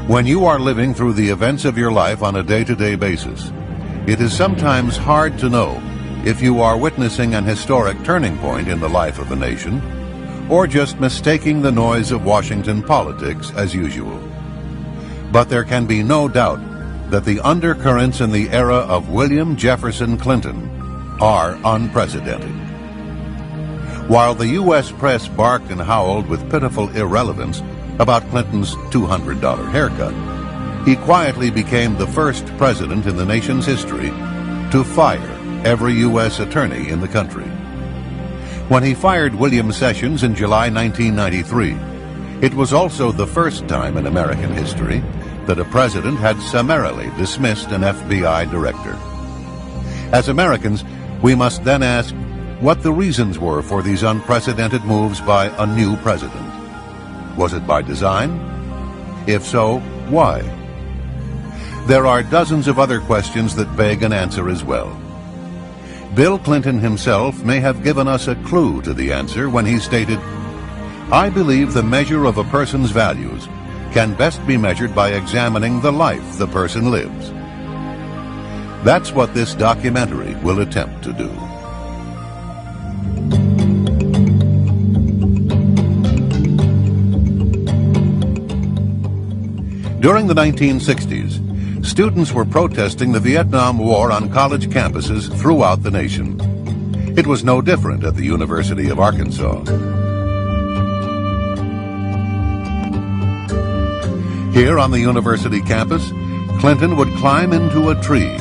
When you are living through the events of your life on a day-to-day basis, it is sometimes hard to know if you are witnessing an historic turning point in the life of a nation, or just mistaking the noise of Washington politics as usual. But there can be no doubt that the undercurrents in the era of William Jefferson Clinton are unprecedented. While the U.S. press barked and howled with pitiful irrelevance about Clinton's $200 haircut, he quietly became the first president in the nation's history to fire every U.S. attorney in the country. When he fired William Sessions in July 1993, it was also the first time in American history that a president had summarily dismissed an FBI director. As Americans, we must then ask what the reasons were for these unprecedented moves by a new president. Was it by design? If so, why? There are dozens of other questions that beg an answer as well. Bill Clinton himself may have given us a clue to the answer when he stated, "I believe the measure of a person's values can best be measured by examining the life the person lives." That's what this documentary will attempt to do. During the 1960s, students were protesting the Vietnam War on college campuses throughout the nation. It was no different at the University of Arkansas. Here on the university campus, Clinton would climb into a tree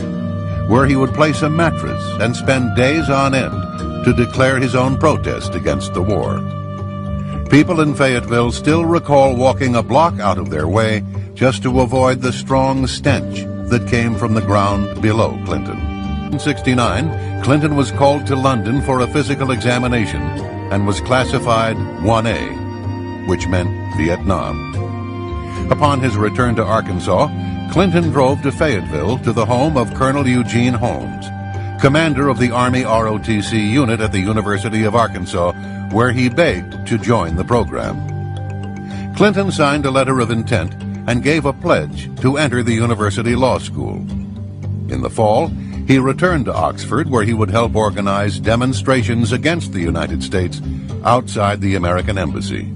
where he would place a mattress and spend days on end to declare his own protest against the war. People in Fayetteville still recall walking a block out of their way just to avoid the strong stench that came from the ground below Clinton. In 1969, Clinton was called to London for a physical examination and was classified 1A, which meant Vietnam. Upon his return to Arkansas, Clinton drove to Fayetteville to the home of Colonel Eugene Holmes, commander of the Army ROTC unit at the University of Arkansas, where he begged to join the program. Clinton signed a letter of intent and gave a pledge to enter the University Law School. In the fall, he returned to Oxford, where he would help organize demonstrations against the United States outside the American Embassy.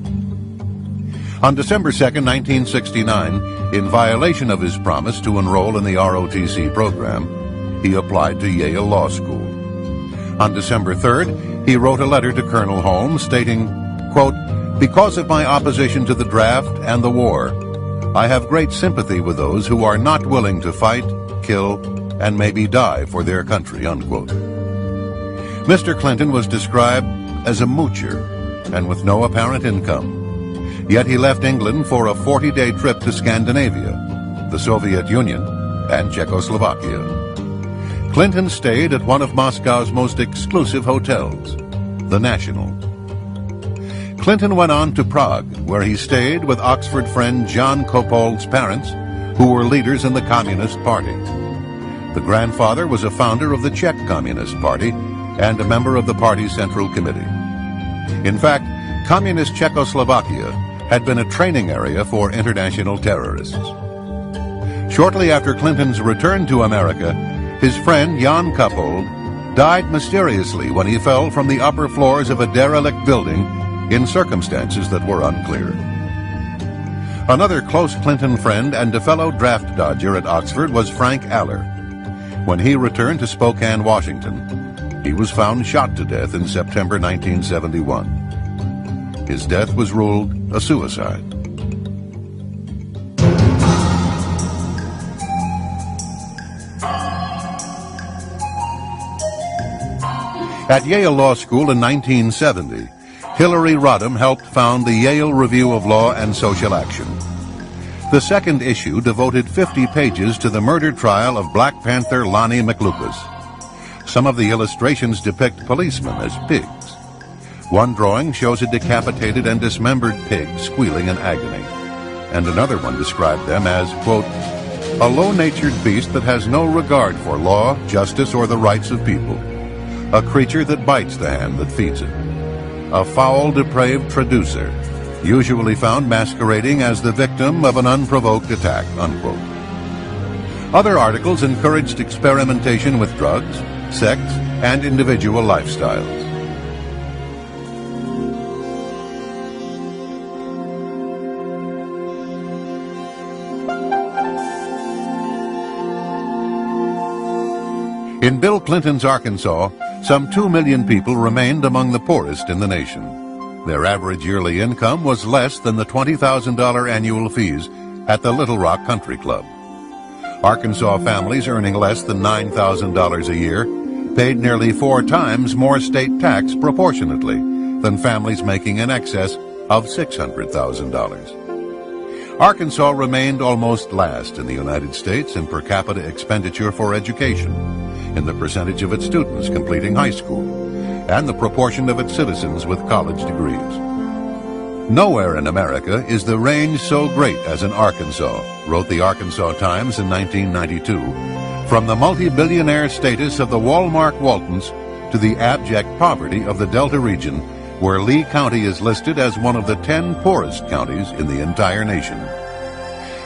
On December 2, 1969, in violation of his promise to enroll in the ROTC program, he applied to Yale Law School. On December 3rd, he wrote a letter to Colonel Holmes stating, quote, "Because of my opposition to the draft and the war, I have great sympathy with those who are not willing to fight, kill, and maybe die for their country," unquote. Mr. Clinton was described as a moocher and with no apparent income. Yet he left England for a 40-day trip to Scandinavia, the Soviet Union, and Czechoslovakia. Clinton stayed at one of Moscow's most exclusive hotels, the National. Clinton went on to Prague, where he stayed with Oxford friend Jan Kopold's parents, who were leaders in the Communist Party. The grandfather was a founder of the Czech Communist Party and a member of the party's Central Committee. In fact, Communist Czechoslovakia had been a training area for international terrorists. Shortly after Clinton's return to America, his friend Jan Kopold died mysteriously when he fell from the upper floors of a derelict building in circumstances that were unclear. Another close Clinton friend and a fellow draft dodger at Oxford was Frank Aller. When he returned to Spokane, Washington, he was found shot to death in September 1971. His death was ruled a suicide. At Yale Law School in 1970, Hillary Rodham helped found the Yale Review of Law and Social Action. The second issue devoted 50 pages to the murder trial of Black Panther Lonnie McLucas. Some of the illustrations depict policemen as pigs. One drawing shows a decapitated and dismembered pig squealing in agony, and another one described them as, quote, "a low-natured beast that has no regard for law, justice, or the rights of people, a creature that bites the hand that feeds it, a foul, depraved traducer, usually found masquerading as the victim of an unprovoked attack, unquote. Other articles encouraged experimentation with drugs, sex, and individual lifestyles. In Bill Clinton's Arkansas, some 2 million people remained among the poorest in the nation. Their average yearly income was less than the $20,000 annual fees at the Little Rock Country Club. Arkansas families earning less than $9,000 a year paid nearly 4 times more state tax proportionately than families making in excess of $600,000. Arkansas remained almost last in the United States in per capita expenditure for education, in the percentage of its students completing high school, and the proportion of its citizens with college degrees. Nowhere in America is the range so great as in Arkansas, wrote the Arkansas Times in 1992, from the multi-billionaire status of the Walmart Waltons to the abject poverty of the Delta region, where Lee County is listed as one of the 10 poorest counties in the entire nation.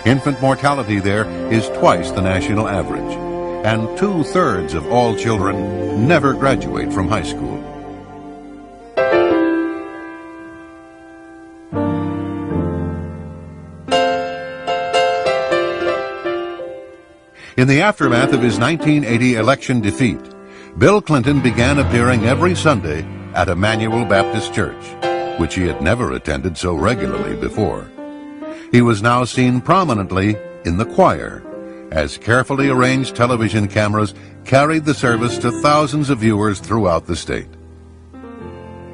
Infant mortality there is twice the national average, and 2/3 of all children never graduate from high school. In the aftermath of his 1980 election defeat, Bill Clinton began appearing every Sunday at Emmanuel Baptist Church, which he had never attended so regularly before. He was now seen prominently in the choir, as carefully arranged television cameras carried the service to thousands of viewers throughout the state.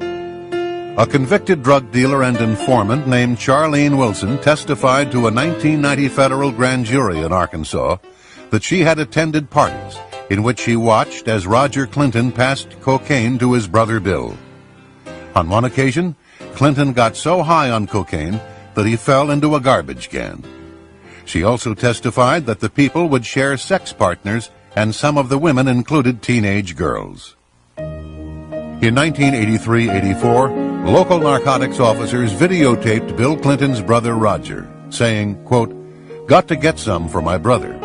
A convicted drug dealer and informant named Charlene Wilson testified to a 1990 federal grand jury in Arkansas that she had attended parties in which she watched as Roger Clinton passed cocaine to his brother Bill. On one occasion, Clinton got so high on cocaine that he fell into a garbage can. She also testified that the people would share sex partners, and some of the women included teenage girls. In 1983-84, local narcotics officers videotaped Bill Clinton's brother Roger, saying, quote, "Got to get some for my brother.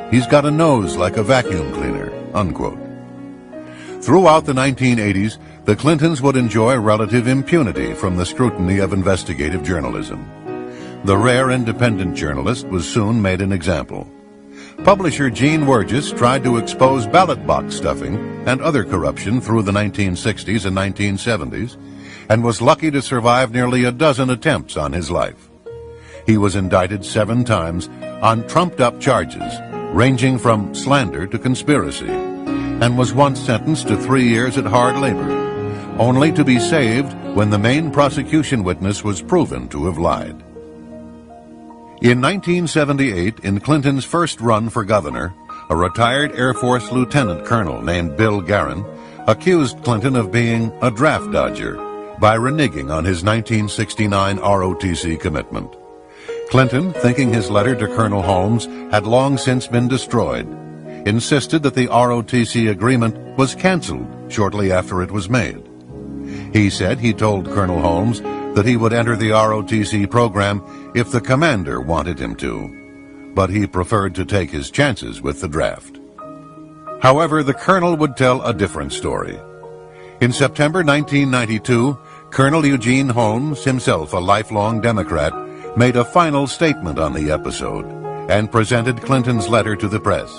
He's got a nose like a vacuum cleaner," unquote. Throughout the 1980s, the Clintons would enjoy relative impunity from the scrutiny of investigative journalism. The rare independent journalist was soon made an example. Publisher Gene Wergis tried to expose ballot box stuffing and other corruption through the 1960s and 1970s, and was lucky to survive nearly a dozen attempts on his life. He was indicted 7 times on trumped-up charges, ranging from slander to conspiracy, and was once sentenced to 3 years at hard labor, only to be saved when the main prosecution witness was proven to have lied. In 1978, in Clinton's first run for governor, a retired Air Force lieutenant colonel named Bill Guerin accused Clinton of being a draft dodger by reneging on his 1969 ROTC commitment. Clinton, thinking his letter to Colonel Holmes had long since been destroyed, insisted that the ROTC agreement was canceled shortly after it was made. He said he told Colonel Holmes that he would enter the ROTC program if the commander wanted him to, but he preferred to take his chances with the draft. However, the colonel would tell a different story. In September 1992, Colonel Eugene Holmes, himself a lifelong Democrat, made a final statement on the episode and presented Clinton's letter to the press.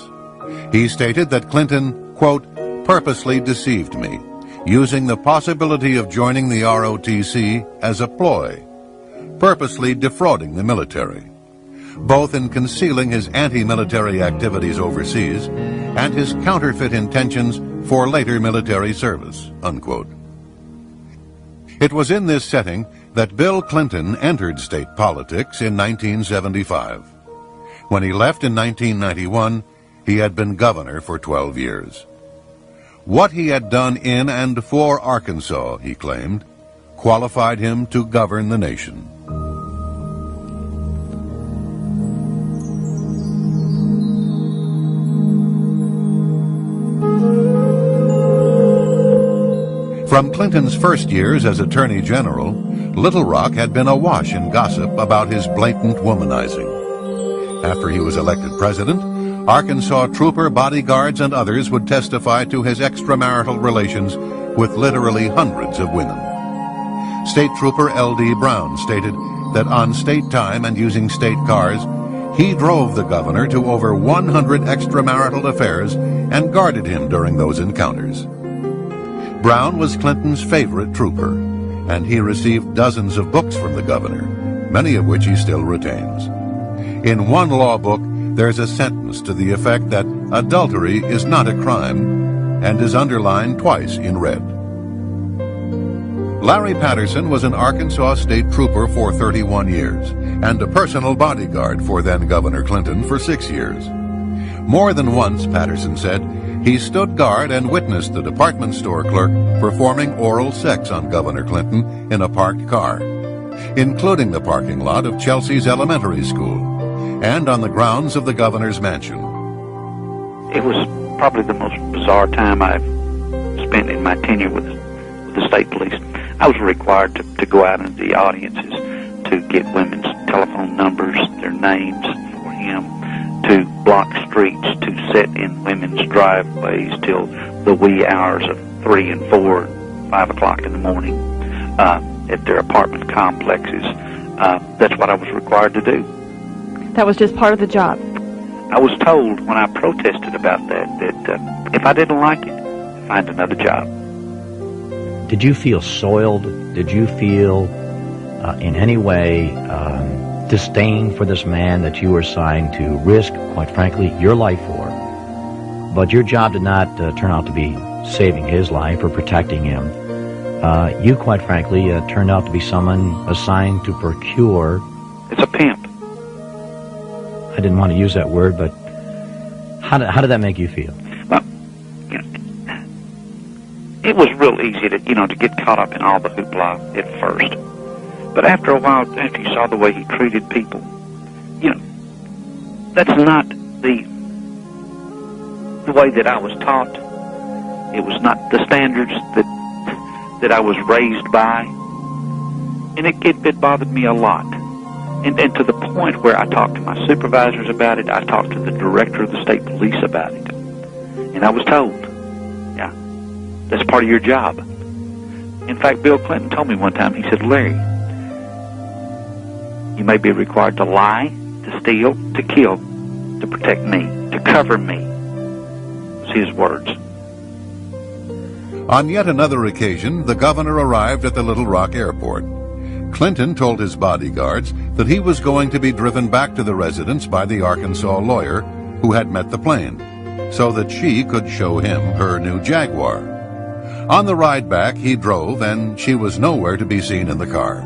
He stated that Clinton, quote, "purposely deceived me, using the possibility of joining the ROTC as a ploy, purposely defrauding the military, both in concealing his anti-military activities overseas and his counterfeit intentions for later military service," unquote. It was in this setting that Bill Clinton entered state politics in 1975. When he left in 1991, he had been governor for 12 years. What he had done in and for Arkansas, he claimed, qualified him to govern the nation. From Clinton's first years as Attorney General, Little Rock had been awash in gossip about his blatant womanizing. After he was elected president, Arkansas trooper, bodyguards, and others would testify to his extramarital relations with literally hundreds of women. State Trooper L.D. Brown stated that on state time and using state cars, he drove the governor to over 100 extramarital affairs and guarded him during those encounters. Brown was Clinton's favorite trooper, and he received dozens of books from the governor, many of which he still retains. In one law book, there's a sentence to the effect that adultery is not a crime and is underlined twice in red. Larry Patterson was an Arkansas state trooper for 31 years and a personal bodyguard for then Governor Clinton for 6 years. More than once, Patterson said, he stood guard and witnessed the department store clerk performing oral sex on Governor Clinton in a parked car, including the parking lot of Chelsea's elementary school and on the grounds of the governor's mansion. It was probably the most bizarre time I've spent in my tenure with the state police. I was required to go out into the audiences to get women's telephone numbers, their names for him, to block streets, to sit in women's driveways till the wee hours of 3 and 4, 5 o'clock in the morning at their apartment complexes. That's what I was required to do. That was just part of the job. I was told when I protested about that if I didn't like it, find another job. Did you feel soiled? Did you feel in any way disdain for this man that you were assigned to risk, quite frankly, your life for? But your job did not turn out to be saving his life or protecting him. You, quite frankly, turned out to be someone assigned to procure... It's a pimp. I didn't want to use that word, but how did that make you feel? Well, it was real easy to get caught up in all the hoopla at first. But after a while, after you saw the way he treated people, that's not the way that I was taught. It was not the standards that I was raised by. And it bothered me a lot. And to the point where I talked to my supervisors about it, I talked to the director of the state police about it. And I was told, yeah, that's part of your job. In fact, Bill Clinton told me one time, he said, Larry, you may be required to lie, to steal, to kill, to protect me, to cover me. Was his words. On yet another occasion, the governor arrived at the Little Rock airport. Clinton told his bodyguards that he was going to be driven back to the residence by the Arkansas lawyer who had met the plane, so that she could show him her new Jaguar. On the ride back, he drove, and she was nowhere to be seen in the car.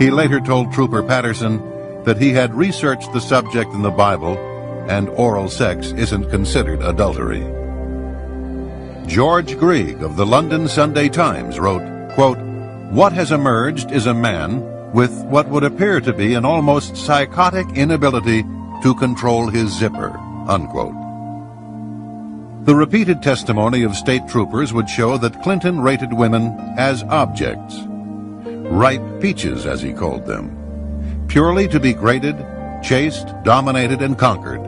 He later told Trooper Patterson that he had researched the subject in the Bible, and oral sex isn't considered adultery. George Grieg of the London Sunday Times wrote, quote, "What has emerged is a man with what would appear to be an almost psychotic inability to control his zipper," unquote. The repeated testimony of state troopers would show that Clinton rated women as objects, ripe peaches as he called them, purely to be graded, chased, dominated, and conquered.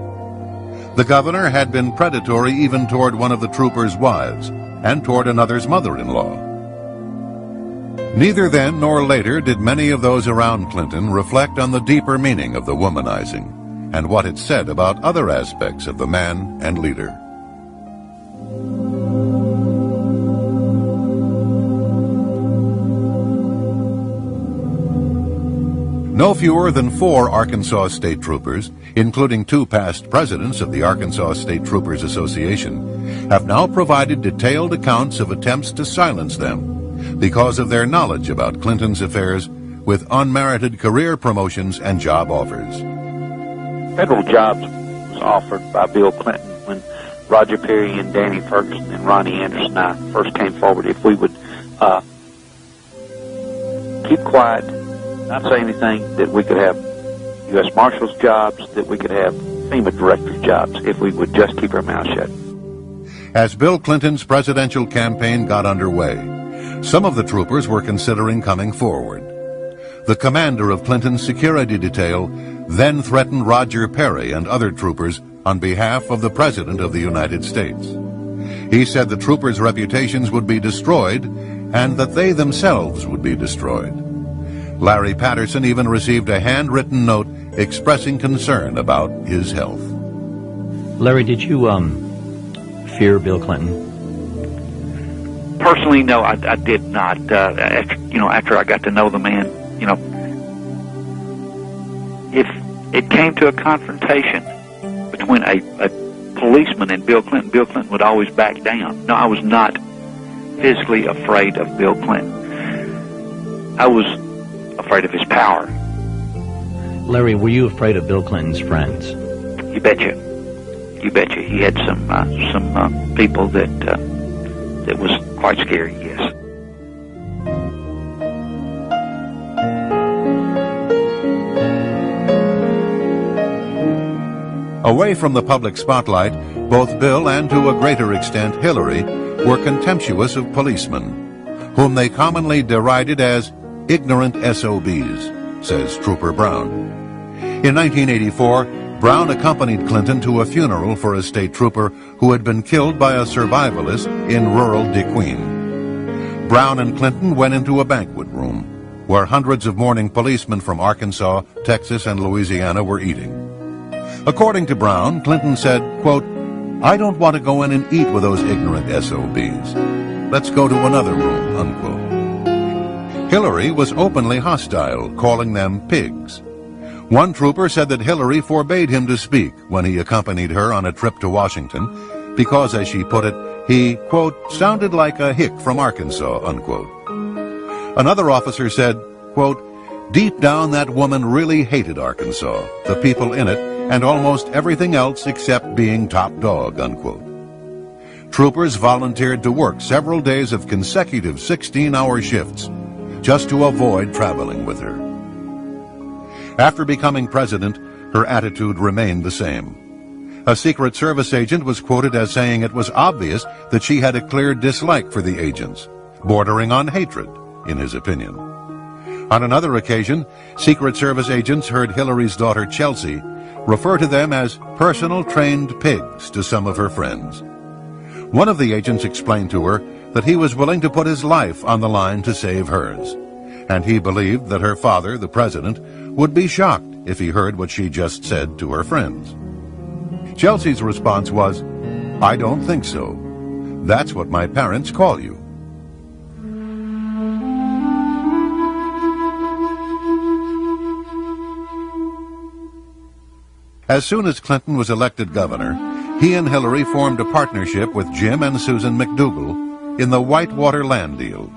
The governor had been predatory even toward one of the troopers' wives and toward another's mother-in-law. Neither then nor later did many of those around Clinton reflect on the deeper meaning of the womanizing and what it said about other aspects of the man and leader. No fewer than 4 Arkansas state troopers, including 2 past presidents of the Arkansas State Troopers Association, have now provided detailed accounts of attempts to silence them because of their knowledge about Clinton's affairs with unmerited career promotions and job offers. Federal jobs was offered by Bill Clinton when Roger Perry and Danny Ferguson and Ronnie Anderson and I first came forward. If we would keep quiet, not say anything, that we could have U.S. Marshals jobs, that we could have FEMA directors jobs, if we would just keep our mouths shut. As Bill Clinton's presidential campaign got underway, some of the troopers were considering coming forward. The commander of Clinton's security detail then threatened Roger Perry and other troopers on behalf of the President of the United States. He said the troopers' reputations would be destroyed and that they themselves would be destroyed. Larry Patterson even received a handwritten note expressing concern about his health. Larry, did you fear Bill Clinton? Personally, no, I did not. After I got to know the man, if it came to a confrontation between a policeman and Bill Clinton would always back down. No, I was not physically afraid of Bill Clinton. I was afraid of his power. Larry, were you afraid of Bill Clinton's friends? You betcha. You betcha. He had some people that was quite scary, yes. Away from the public spotlight, both Bill and to a greater extent Hillary were contemptuous of policemen, whom they commonly derided as ignorant SOBs, says Trooper Brown. In 1984, Brown accompanied Clinton to a funeral for a state trooper who had been killed by a survivalist in rural DeQueen. Brown and Clinton went into a banquet room where hundreds of mourning policemen from Arkansas, Texas, and Louisiana were eating. According to Brown, Clinton said, quote, "I don't want to go in and eat with those ignorant SOBs. Let's go to another room," unquote. Hillary was openly hostile, calling them pigs. One trooper said that Hillary forbade him to speak when he accompanied her on a trip to Washington because, as she put it, he, quote, "sounded like a hick from Arkansas," unquote. Another officer said, quote, "Deep down that woman really hated Arkansas, the people in it, and almost everything else except being top dog," unquote. Troopers volunteered to work several days of consecutive 16-hour shifts just to avoid traveling with her. After becoming president, her attitude remained the same. A Secret Service agent was quoted as saying it was obvious that she had a clear dislike for the agents, bordering on hatred, in his opinion. On another occasion, Secret Service agents heard Hillary's daughter Chelsea refer to them as personal trained pigs to some of her friends. One of the agents explained to her that he was willing to put his life on the line to save hers, and he believed that her father, the president, would be shocked if he heard what she just said to her friends. Chelsea's response was, "I don't think so. That's what my parents call you." As soon as Clinton was elected governor, he and Hillary formed a partnership with Jim and Susan McDougal in the Whitewater land deal.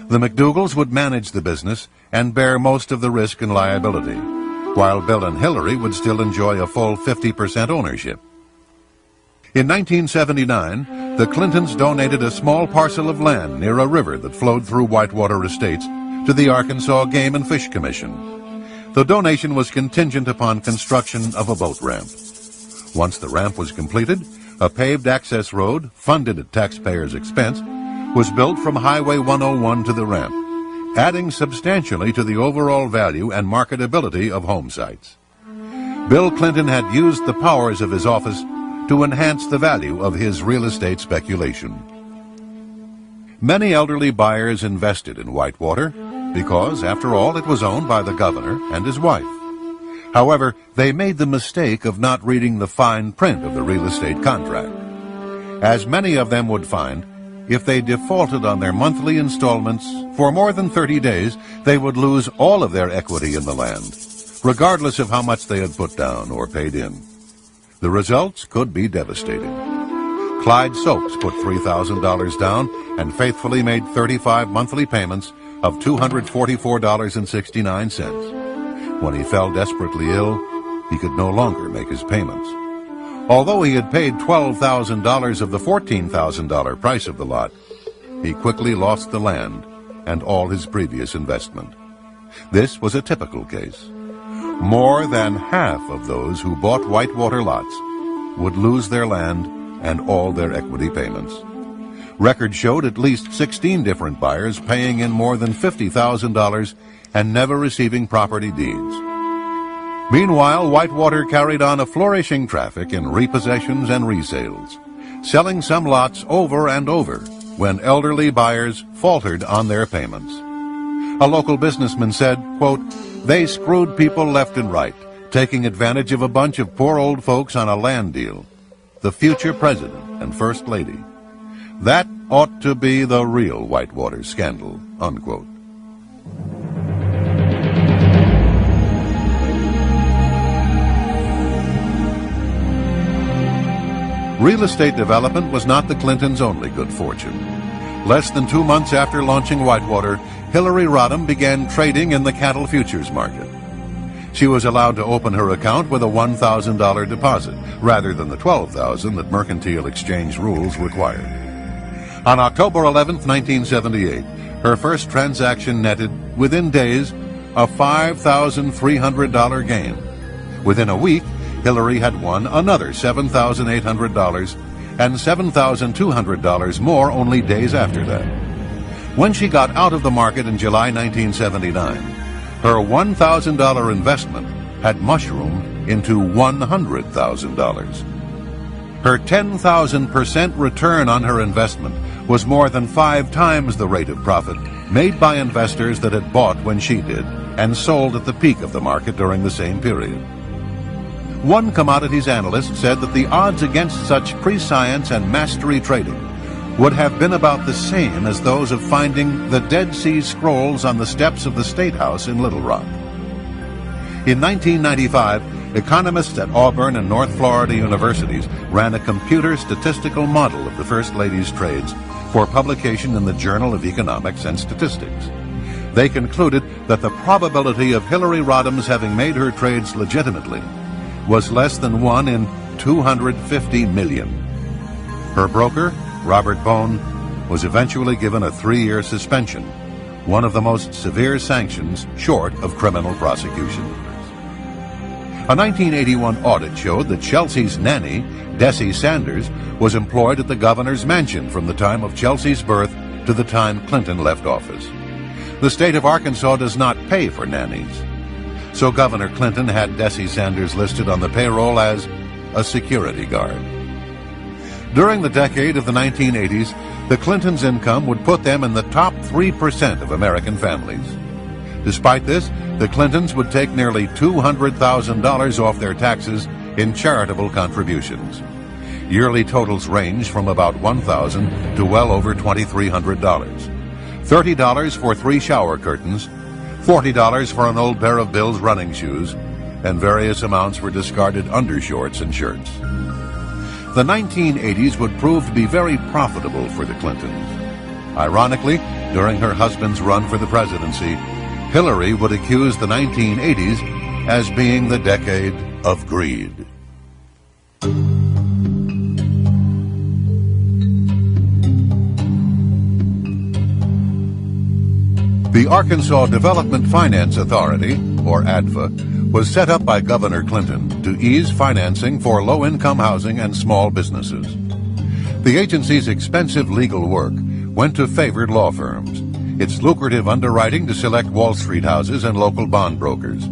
The McDougals would manage the business and bear most of the risk and liability, while Bill and Hillary would still enjoy a full 50% ownership. In 1979, the Clintons donated a small parcel of land near a river that flowed through Whitewater Estates to the Arkansas Game and Fish Commission. The donation was contingent upon construction of a boat ramp. Once the ramp was completed, a paved access road, funded at taxpayers' expense, was built from Highway 101 to the ramp, adding substantially to the overall value and marketability of home sites. Bill Clinton had used the powers of his office to enhance the value of his real estate speculation. Many elderly buyers invested in Whitewater because, after all, it was owned by the governor and his wife. However, they made the mistake of not reading the fine print of the real estate contract. As many of them would find, if they defaulted on their monthly installments for more than 30 days, they would lose all of their equity in the land, regardless of how much they had put down or paid in. The results could be devastating. Clyde Soaps put $3,000 down and faithfully made 35 monthly payments of $244.69. When he fell desperately ill, he could no longer make his payments. Although he had paid $12,000 of the $14,000 price of the lot, he quickly lost the land and all his previous investment. This was a typical case. More than half of those who bought Whitewater lots would lose their land and all their equity payments. Records showed at least 16 different buyers paying in more than $50,000 and never receiving property deeds. Meanwhile, Whitewater carried on a flourishing traffic in repossessions and resales, selling some lots over and over when elderly buyers faltered on their payments. A local businessman said, quote, "They screwed people left and right, taking advantage of a bunch of poor old folks on a land deal. The future president and first lady. That ought to be the real Whitewater scandal," unquote. Real estate development was not the Clintons' only good fortune. Less than 2 months after launching Whitewater, Hillary Rodham began trading in the cattle futures market. She was allowed to open her account with a $1,000 deposit, rather than the $12,000 that mercantile exchange rules required. On October 11, 1978, her first transaction netted, within days, a $5,300 gain. Within a week, Hillary had won another $7,800 and $7,200 more only days after that. When she got out of the market in July 1979, her $1,000 investment had mushroomed into $100,000. Her 10,000% return on her investment was more than 5 times the rate of profit made by investors that had bought when she did and sold at the peak of the market during the same period. One commodities analyst said that the odds against such prescience and mastery trading would have been about the same as those of finding the Dead Sea Scrolls on the steps of the State House in Little Rock. In 1995, economists at Auburn and North Florida universities ran a computer statistical model of the First Lady's trades for publication in the Journal of Economics and Statistics. They concluded that the probability of Hillary Rodham's having made her trades legitimately was less than 1 in 250 million. Her broker, Robert Bone, was eventually given a 3-year suspension, one of the most severe sanctions short of criminal prosecution. A 1981 audit showed that Chelsea's nanny, Dessie Sanders, was employed at the governor's mansion from the time of Chelsea's birth to the time Clinton left office. The state of Arkansas does not pay for nannies, so Governor Clinton had Dessie Sanders listed on the payroll as a security guard. During the decade of the 1980s, the Clintons' income would put them in the top 3% of American families. Despite this, the Clintons would take nearly $200,000 off their taxes in charitable contributions. Yearly totals range from about $1,000 to well over $2,300. $30 for 3 shower curtains, $40 for an old pair of Bill's running shoes, and various amounts for discarded undershorts and shirts. The 1980s would prove to be very profitable for the Clintons. Ironically, during her husband's run for the presidency, Hillary would accuse the 1980s as being the decade of greed. The Arkansas Development Finance Authority, or ADFA, was set up by Governor Clinton to ease financing for low-income housing and small businesses. The agency's expensive legal work went to favored law firms, its lucrative underwriting to select Wall Street houses and local bond brokers,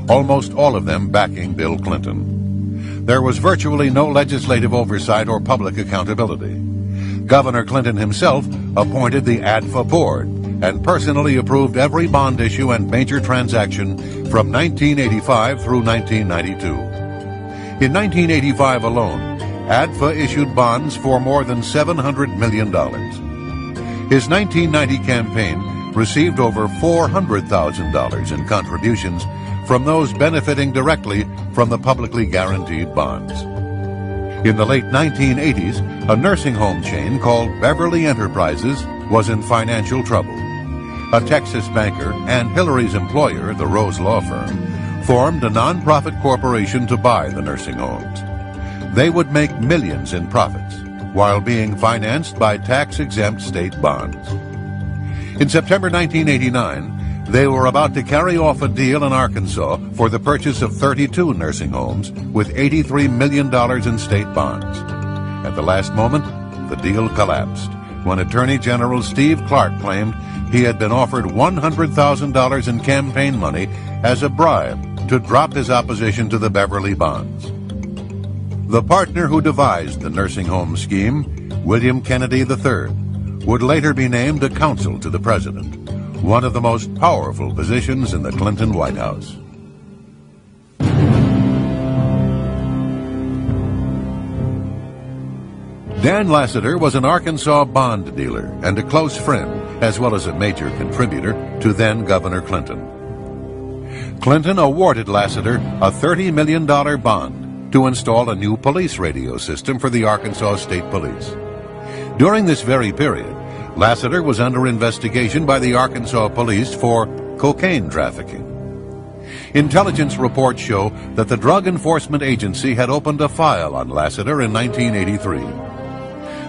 almost all of them backing Bill Clinton. There was virtually no legislative oversight or public accountability. Governor Clinton himself appointed the ADFA board and personally approved every bond issue and major transaction from 1985 through 1992. In 1985 alone, ADFA issued bonds for more than $700 million. His 1990 campaign received over $400,000 in contributions from those benefiting directly from the publicly guaranteed bonds. In the late 1980s, a nursing home chain called Beverly Enterprises was in financial trouble. A Texas banker and Hillary's employer, the Rose Law Firm, formed a nonprofit corporation to buy the nursing homes. They would make millions in profits while being financed by tax-exempt state bonds. In September 1989, they were about to carry off a deal in Arkansas for the purchase of 32 nursing homes with $83 million in state bonds. At the last moment, the deal collapsed when Attorney General Steve Clark claimed he had been offered $100,000 in campaign money as a bribe to drop his opposition to the Beverly bonds. The partner who devised the nursing home scheme, William Kennedy III, would later be named a counsel to the president, one of the most powerful positions in the Clinton White House. Dan Lasater was an Arkansas bond dealer and a close friend, as well as a major contributor to then Governor Clinton. Clinton awarded Lasater a $30 million bond to install a new police radio system for the Arkansas State Police. During this very period, Lasater was under investigation by the Arkansas Police for cocaine trafficking. Intelligence reports show that the Drug Enforcement Agency had opened a file on Lasater in 1983.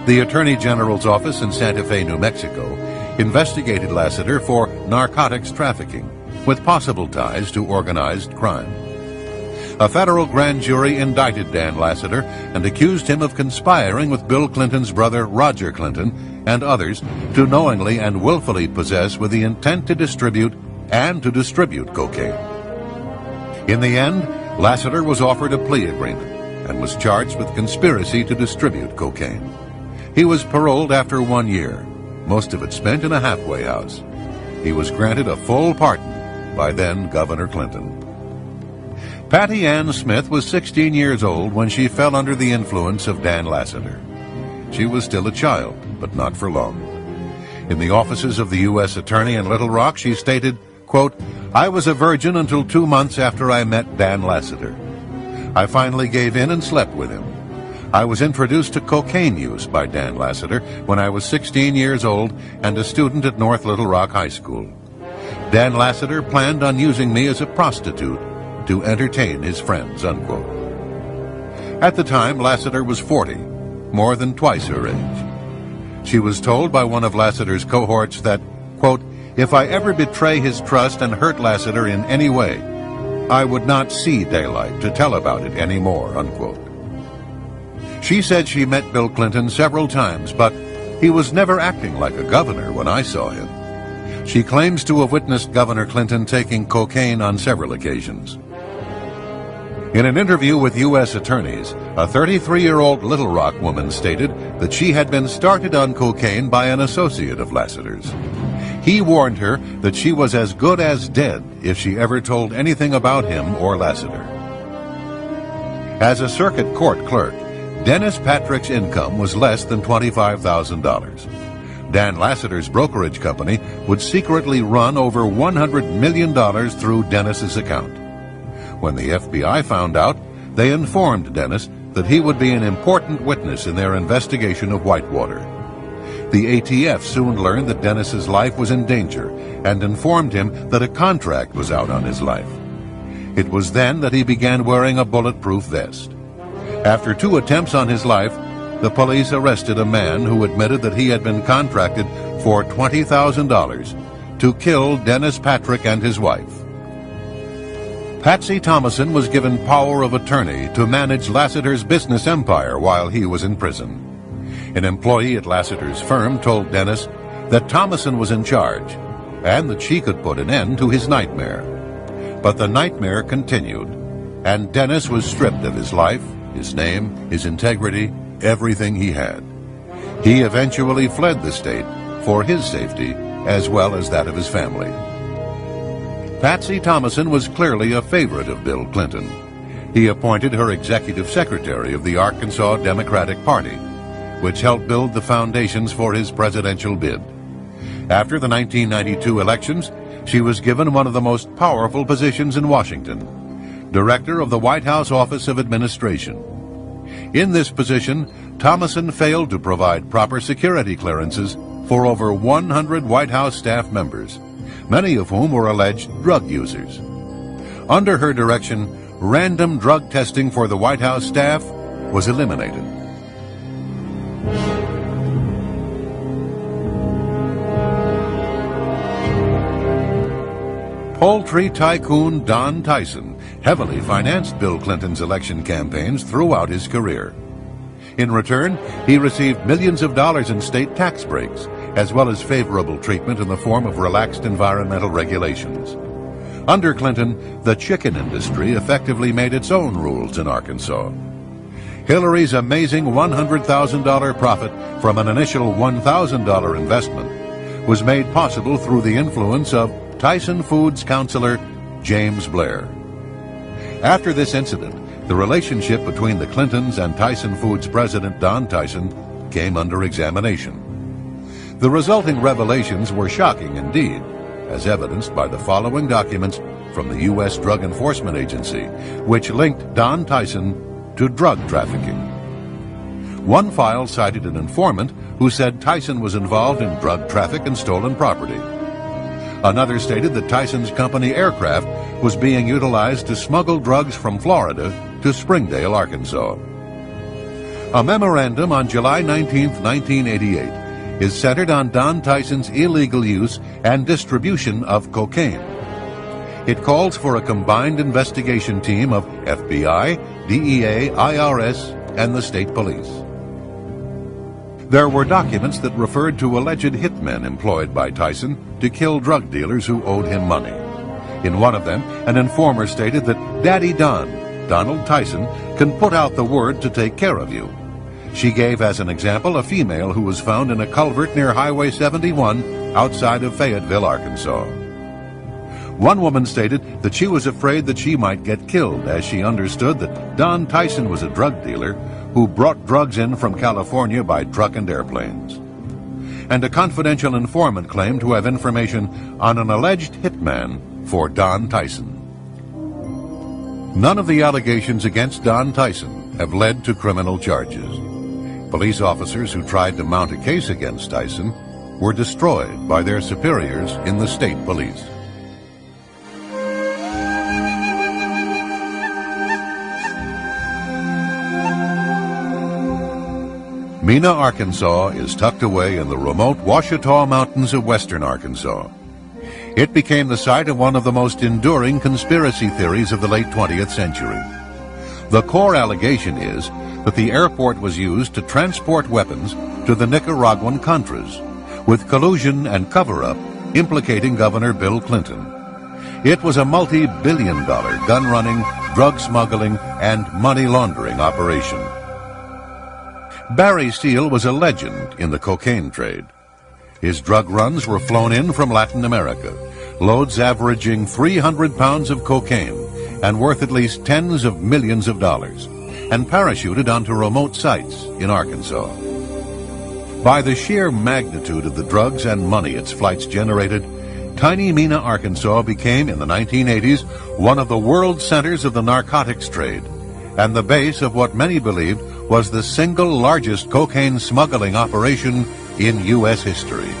The Attorney General's office in Santa Fe, New Mexico, investigated Lasater for narcotics trafficking, with possible ties to organized crime. A federal grand jury indicted Dan Lasater and accused him of conspiring with Bill Clinton's brother Roger Clinton and others to knowingly and willfully possess with the intent to distribute cocaine. In the end, Lasater was offered a plea agreement and was charged with conspiracy to distribute cocaine. He was paroled after 1 year, most of it spent in a halfway house. He was granted a full pardon by then Governor Clinton. Patty Ann Smith was 16 years old when she fell under the influence of Dan Lasater. She was still a child, but not for long. In the offices of the U.S. Attorney in Little Rock, she stated, quote, "I was a virgin until 2 months after I met Dan Lasater. I finally gave in and slept with him. I was introduced to cocaine use by Dan Lasater when I was 16 years old and a student at North Little Rock High School. Dan Lasater planned on using me as a prostitute to entertain his friends," unquote. At the time, Lasater was 40, more than twice her age. She was told by one of Lasater's cohorts that, quote, "If I ever betray his trust and hurt Lasater in any way, I would not see daylight to tell about it anymore," unquote. She said she met Bill Clinton several times, but he was never acting like a governor when I saw him. She claims to have witnessed Governor Clinton taking cocaine on several occasions. In an interview with U.S. attorneys, a 33-year-old Little Rock woman stated that she had been started on cocaine by an associate of Lasater's. He warned her that she was as good as dead if she ever told anything about him or Lasater. As a circuit court clerk, Dennis Patrick's income was less than $25,000. Dan Lasater's brokerage company would secretly run over $100 million through Dennis's account. When the FBI found out, they informed Dennis that he would be an important witness in their investigation of Whitewater. The ATF soon learned that Dennis's life was in danger and informed him that a contract was out on his life. It was then that he began wearing a bulletproof vest. After 2 attempts on his life, the police arrested a man who admitted that he had been contracted for $20,000 to kill Dennis Patrick and his wife. Patsy Thomason was given power of attorney to manage Lasater's business empire while he was in prison. An employee at Lasater's firm told Dennis that Thomason was in charge and that she could put an end to his nightmare. But the nightmare continued, and Dennis was stripped of his life, his name, his integrity, everything he had. He eventually fled the state for his safety as well as that of his family. Patsy Thomason was clearly a favorite of Bill Clinton. He appointed her executive secretary of the Arkansas Democratic Party, which helped build the foundations for his presidential bid. After the 1992 elections, she was given one of the most powerful positions in Washington, director of the White House Office of Administration. In this position, Thomason failed to provide proper security clearances for over 100 White House staff members, many of whom were alleged drug users. Under her direction, random drug testing for the White House staff was eliminated. Poultry tycoon Don Tyson heavily financed Bill Clinton's election campaigns throughout his career. In return, he received millions of dollars in state tax breaks as well as favorable treatment in the form of relaxed environmental regulations. Under Clinton, the chicken industry effectively made its own rules in Arkansas. Hillary's amazing $100,000 profit from an initial $1,000 investment was made possible through the influence of Tyson Foods counselor James Blair. After this incident, the relationship between the Clintons and Tyson Foods president Don Tyson came under examination. The resulting revelations were shocking indeed, as evidenced by the following documents from the U.S. Drug Enforcement Agency, which linked Don Tyson to drug trafficking. One file cited an informant who said Tyson was involved in drug traffic and stolen property. Another stated that Tyson's company aircraft was being utilized to smuggle drugs from Florida to Springdale, Arkansas. A memorandum on July 19, 1988, is centered on Don Tyson's illegal use and distribution of cocaine. It calls for a combined investigation team of FBI, DEA, IRS, and the state police. There were documents that referred to alleged hitmen employed by Tyson to kill drug dealers who owed him money. In one of them, an informer stated that Daddy Don, Donald Tyson, can put out the word to take care of you. She gave as an example a female who was found in a culvert near Highway 71 outside of Fayetteville, Arkansas. One woman stated that she was afraid that she might get killed, as she understood that Don Tyson was a drug dealer who brought drugs in from California by truck and airplanes. And a confidential informant claimed to have information on an alleged hitman for Don Tyson. None of the allegations against Don Tyson have led to criminal charges. Police officers who tried to mount a case against Tyson were destroyed by their superiors in the state police. Mena, Arkansas is tucked away in the remote Ouachita Mountains of western Arkansas. It became the site of one of the most enduring conspiracy theories of the late 20th century. The core allegation is that the airport was used to transport weapons to the Nicaraguan Contras, with collusion and cover-up implicating Governor Bill Clinton. It was a multi-billion-dollar gun-running, drug smuggling, and money laundering operation. Barry Steele was a legend in the cocaine trade. His drug runs were flown in from Latin America, loads averaging 300 pounds of cocaine and worth at least tens of millions of dollars, and parachuted onto remote sites in Arkansas. By the sheer magnitude of the drugs and money its flights generated, tiny Mena, Arkansas became, in the 1980s, one of the world centers of the narcotics trade, and the base of what many believed was the single largest cocaine smuggling operation in U.S. history.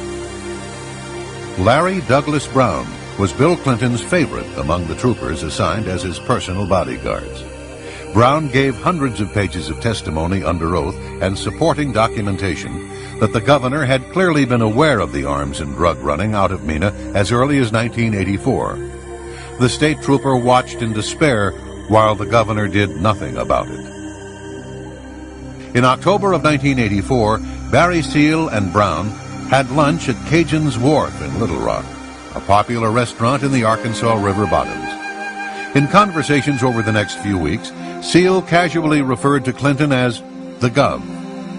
Larry Douglas Brown was Bill Clinton's favorite among the troopers assigned as his personal bodyguards. Brown gave hundreds of pages of testimony under oath and supporting documentation that the governor had clearly been aware of the arms and drug running out of Mena as early as 1984. The state trooper watched in despair while the governor did nothing about it. In October of 1984, Barry Steele and Brown had lunch at Cajun's Wharf in Little Rock, a popular restaurant in the Arkansas River bottoms. In conversations over the next few weeks, Steele casually referred to Clinton as the Gov,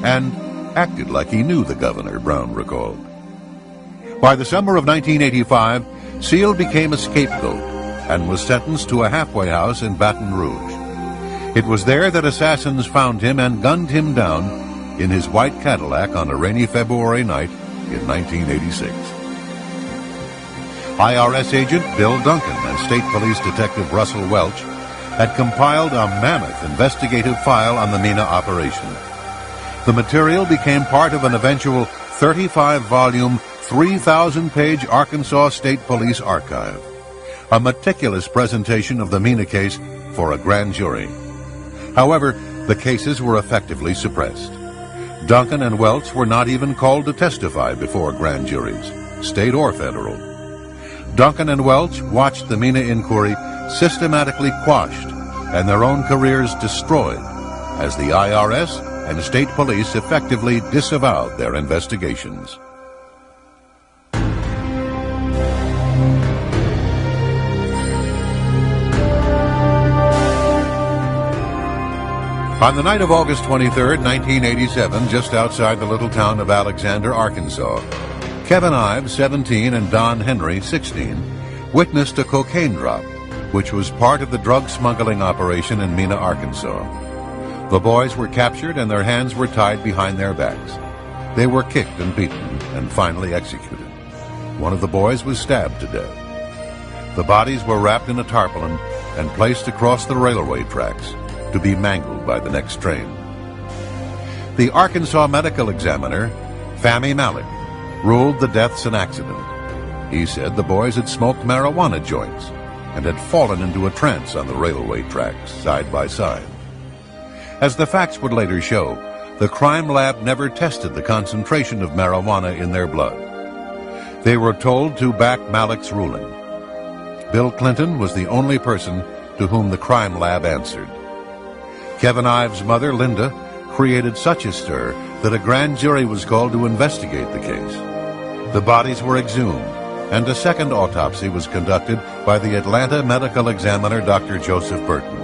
and acted like he knew the governor, Brown recalled. By the summer of 1985, Steele became a scapegoat and was sentenced to a halfway house in Baton Rouge. It was there that assassins found him and gunned him down in his white Cadillac on a rainy February night in 1986. IRS agent Bill Duncan and State Police Detective Russell Welch had compiled a mammoth investigative file on the Mena operation. The material became part of an eventual 35-volume, 3,000-page Arkansas State Police archive, a meticulous presentation of the Mena case for a grand jury. However, the cases were effectively suppressed. Duncan and Welch were not even called to testify before grand juries, state or federal. Duncan and Welch watched the Mena inquiry systematically quashed and their own careers destroyed as the IRS and state police effectively disavowed their investigations. On the night of August 23, 1987, just outside the little town of Alexander, Arkansas, Kevin Ives, 17, and Don Henry, 16, witnessed a cocaine drop, which was part of the drug smuggling operation in Mena, Arkansas. The boys were captured and their hands were tied behind their backs. They were kicked and beaten and finally executed. One of the boys was stabbed to death. The bodies were wrapped in a tarpaulin and placed across the railway tracks to be mangled by the next train. The Arkansas medical examiner, Fahmy Malek, ruled the deaths an accident. He said the boys had smoked marijuana joints and had fallen into a trance on the railway tracks side by side. As the facts would later show, the crime lab never tested the concentration of marijuana in their blood. They were told to back Malek's ruling. Bill Clinton was the only person to whom the crime lab answered. Kevin Ives' mother, Linda, created such a stir that a grand jury was called to investigate the case. The bodies were exhumed, and a second autopsy was conducted by the Atlanta medical examiner, Dr. Joseph Burton.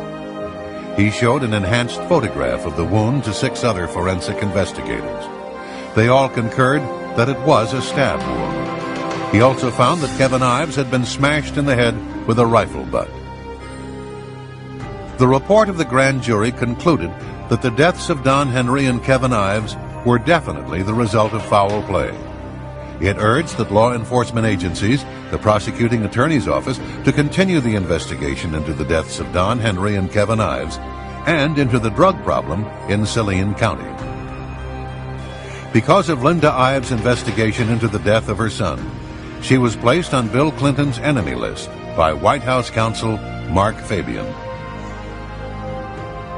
He showed an enhanced photograph of the wound to 6 other forensic investigators. They all concurred that it was a stab wound. He also found that Kevin Ives had been smashed in the head with a rifle butt. The report of the grand jury concluded that the deaths of Don Henry and Kevin Ives were definitely the result of foul play. It urged that law enforcement agencies, the prosecuting attorney's office, to continue the investigation into the deaths of Don Henry and Kevin Ives and into the drug problem in Saline County. Because of Linda Ives' investigation into the death of her son, she was placed on Bill Clinton's enemy list by White House counsel Mark Fabian.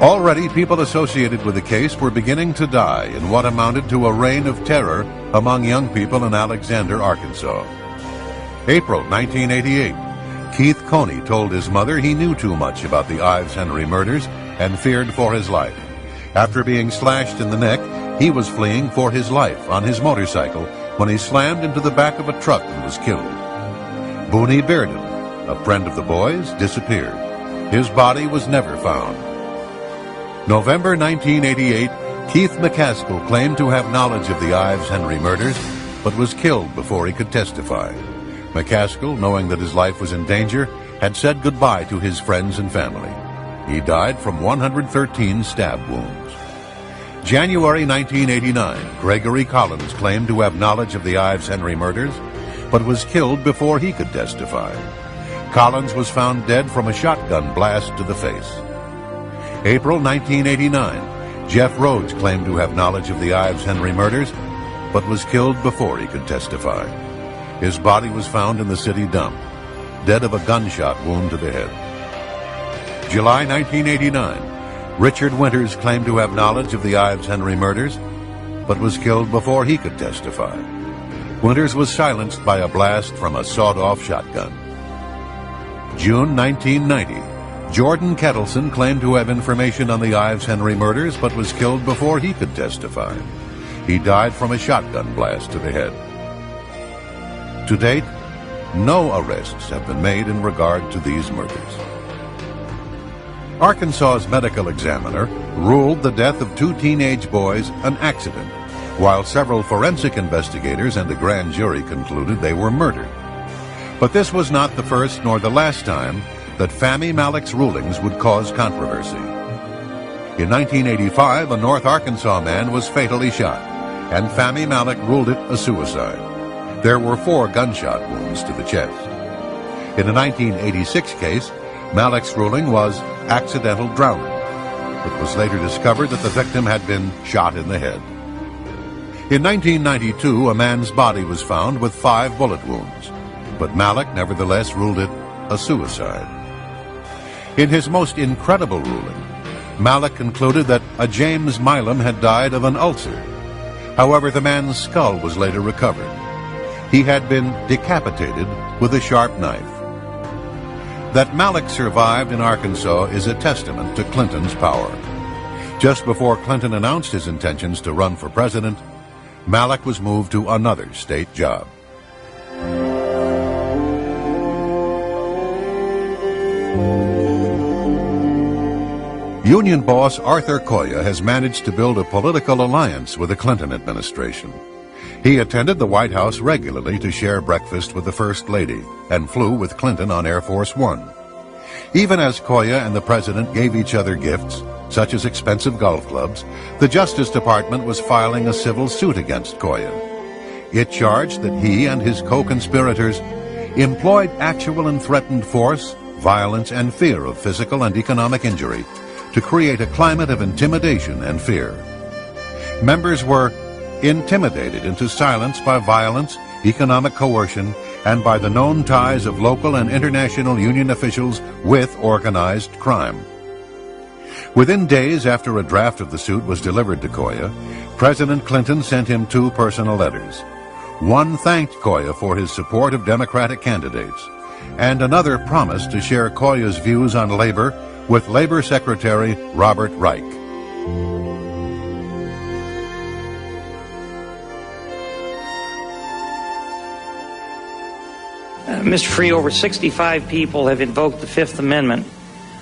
Already, people associated with the case were beginning to die in what amounted to a reign of terror among young people in Alexander, Arkansas. April 1988, Keith Coney told his mother he knew too much about the Ives Henry murders and feared for his life. After being slashed in the neck, he was fleeing for his life on his motorcycle when he slammed into the back of a truck and was killed. Booney Bearden, a friend of the boys, disappeared. His body was never found. November 1988, Keith McCaskill claimed to have knowledge of the Ives Henry murders, but was killed before he could testify. McCaskill, knowing that his life was in danger, had said goodbye to his friends and family. He died from 113 stab wounds. January 1989, Gregory Collins claimed to have knowledge of the Ives Henry murders, but was killed before he could testify. Collins was found dead from a shotgun blast to the face. April 1989, Jeff Rhodes claimed to have knowledge of the Ives Henry murders, but was killed before he could testify. His body was found in the city dump, dead of a gunshot wound to the head. July 1989, Richard Winters claimed to have knowledge of the Ives Henry murders, but was killed before he could testify. Winters was silenced by a blast from a sawed-off shotgun. June 1990, Jordan Kettleson claimed to have information on the Ives Henry murders, but was killed before he could testify. He died from a shotgun blast to the head. To date, no arrests have been made in regard to these murders. Arkansas's medical examiner ruled the death of 2 teenage boys an accident, while several forensic investigators and a grand jury concluded they were murdered. But this was not the first nor the last time that Fahmy Malek's rulings would cause controversy. In 1985, a North Arkansas man was fatally shot, and Fahmy Malek ruled it a suicide. There were 4 gunshot wounds to the chest. In a 1986 case, Malek's ruling was accidental drowning. It was later discovered that the victim had been shot in the head. In 1992, a man's body was found with 5 bullet wounds, but Malek nevertheless ruled it a suicide. In his most incredible ruling, Malek concluded that a James Milam had died of an ulcer. However, the man's skull was later recovered. He had been decapitated with a sharp knife. That Malek survived in Arkansas is a testament to Clinton's power. Just before Clinton announced his intentions to run for president, Malek was moved to another state job. Union boss Arthur Coia has managed to build a political alliance with the Clinton administration. He attended the White House regularly to share breakfast with the First Lady and flew with Clinton on Air Force One. Even as Coia and the president gave each other gifts, such as expensive golf clubs, the Justice Department was filing a civil suit against Coia. It charged that he and his co-conspirators employed actual and threatened force, violence, and fear of physical and economic injury to create a climate of intimidation and fear. Members were intimidated into silence by violence, economic coercion, and by the known ties of local and international union officials with organized crime. Within days after a draft of the suit was delivered to Coia, President Clinton sent him 2 personal letters. One thanked Coia for his support of Democratic candidates, and another promised to share Coia's views on labor with Labor Secretary Robert Reich. Mr. Free, over 65 people have invoked the Fifth Amendment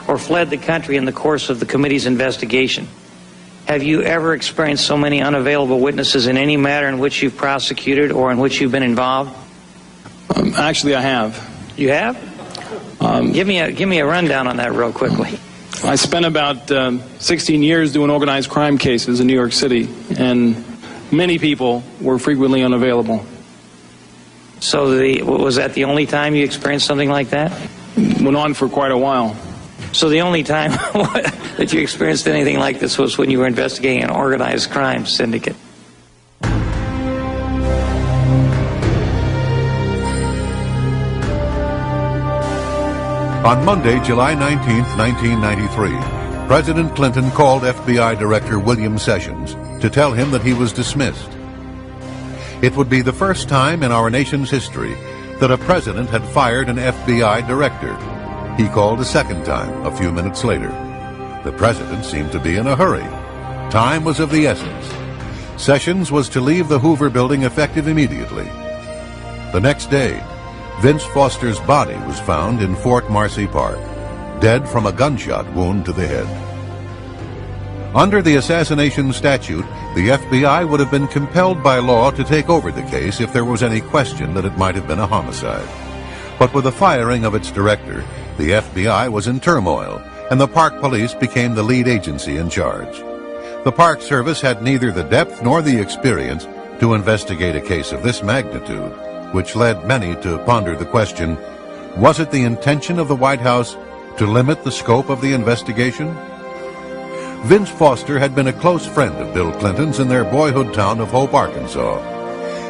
or fled the country in the course of the committee's investigation. Have you ever experienced so many unavailable witnesses in any matter in which you've prosecuted or in which you've been involved? Actually, I have. You have? Give me a rundown on that real quickly. I spent about 16 years doing organized crime cases in New York City, and many people were frequently unavailable. So was that the only time you experienced something like that? Went on for quite a while. So the only time that you experienced anything like this was when you were investigating an organized crime syndicate? On Monday, July 19, 1993, President Clinton called FBI Director William Sessions to tell him that he was dismissed. It would be the first time in our nation's history that a president had fired an FBI director. He called a second time a few minutes later. The president seemed to be in a hurry. Time was of the essence. Sessions was to leave the Hoover building effective immediately. The next day, Vince Foster's body was found in Fort Marcy Park, dead from a gunshot wound to the head. Under the assassination statute, the FBI would have been compelled by law to take over the case if there was any question that it might have been a homicide. But with the firing of its director, the FBI was in turmoil, and the Park Police became the lead agency in charge. The Park Service had neither the depth nor the experience to investigate a case of this magnitude, which led many to ponder the question, was it the intention of the White House to limit the scope of the investigation? Vince Foster had been a close friend of Bill Clinton's in their boyhood town of Hope, Arkansas.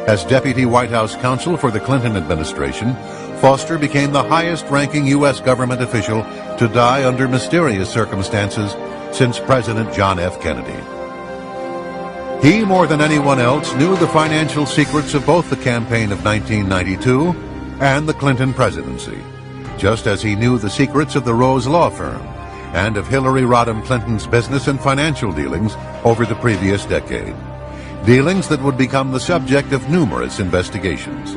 As Deputy White House Counsel for the Clinton administration, Foster became the highest-ranking U.S. government official to die under mysterious circumstances since President John F. Kennedy. He, more than anyone else, knew the financial secrets of both the campaign of 1992 and the Clinton presidency, just as he knew the secrets of the Rose Law Firm and of Hillary Rodham Clinton's business and financial dealings over the previous decade, dealings that would become the subject of numerous investigations.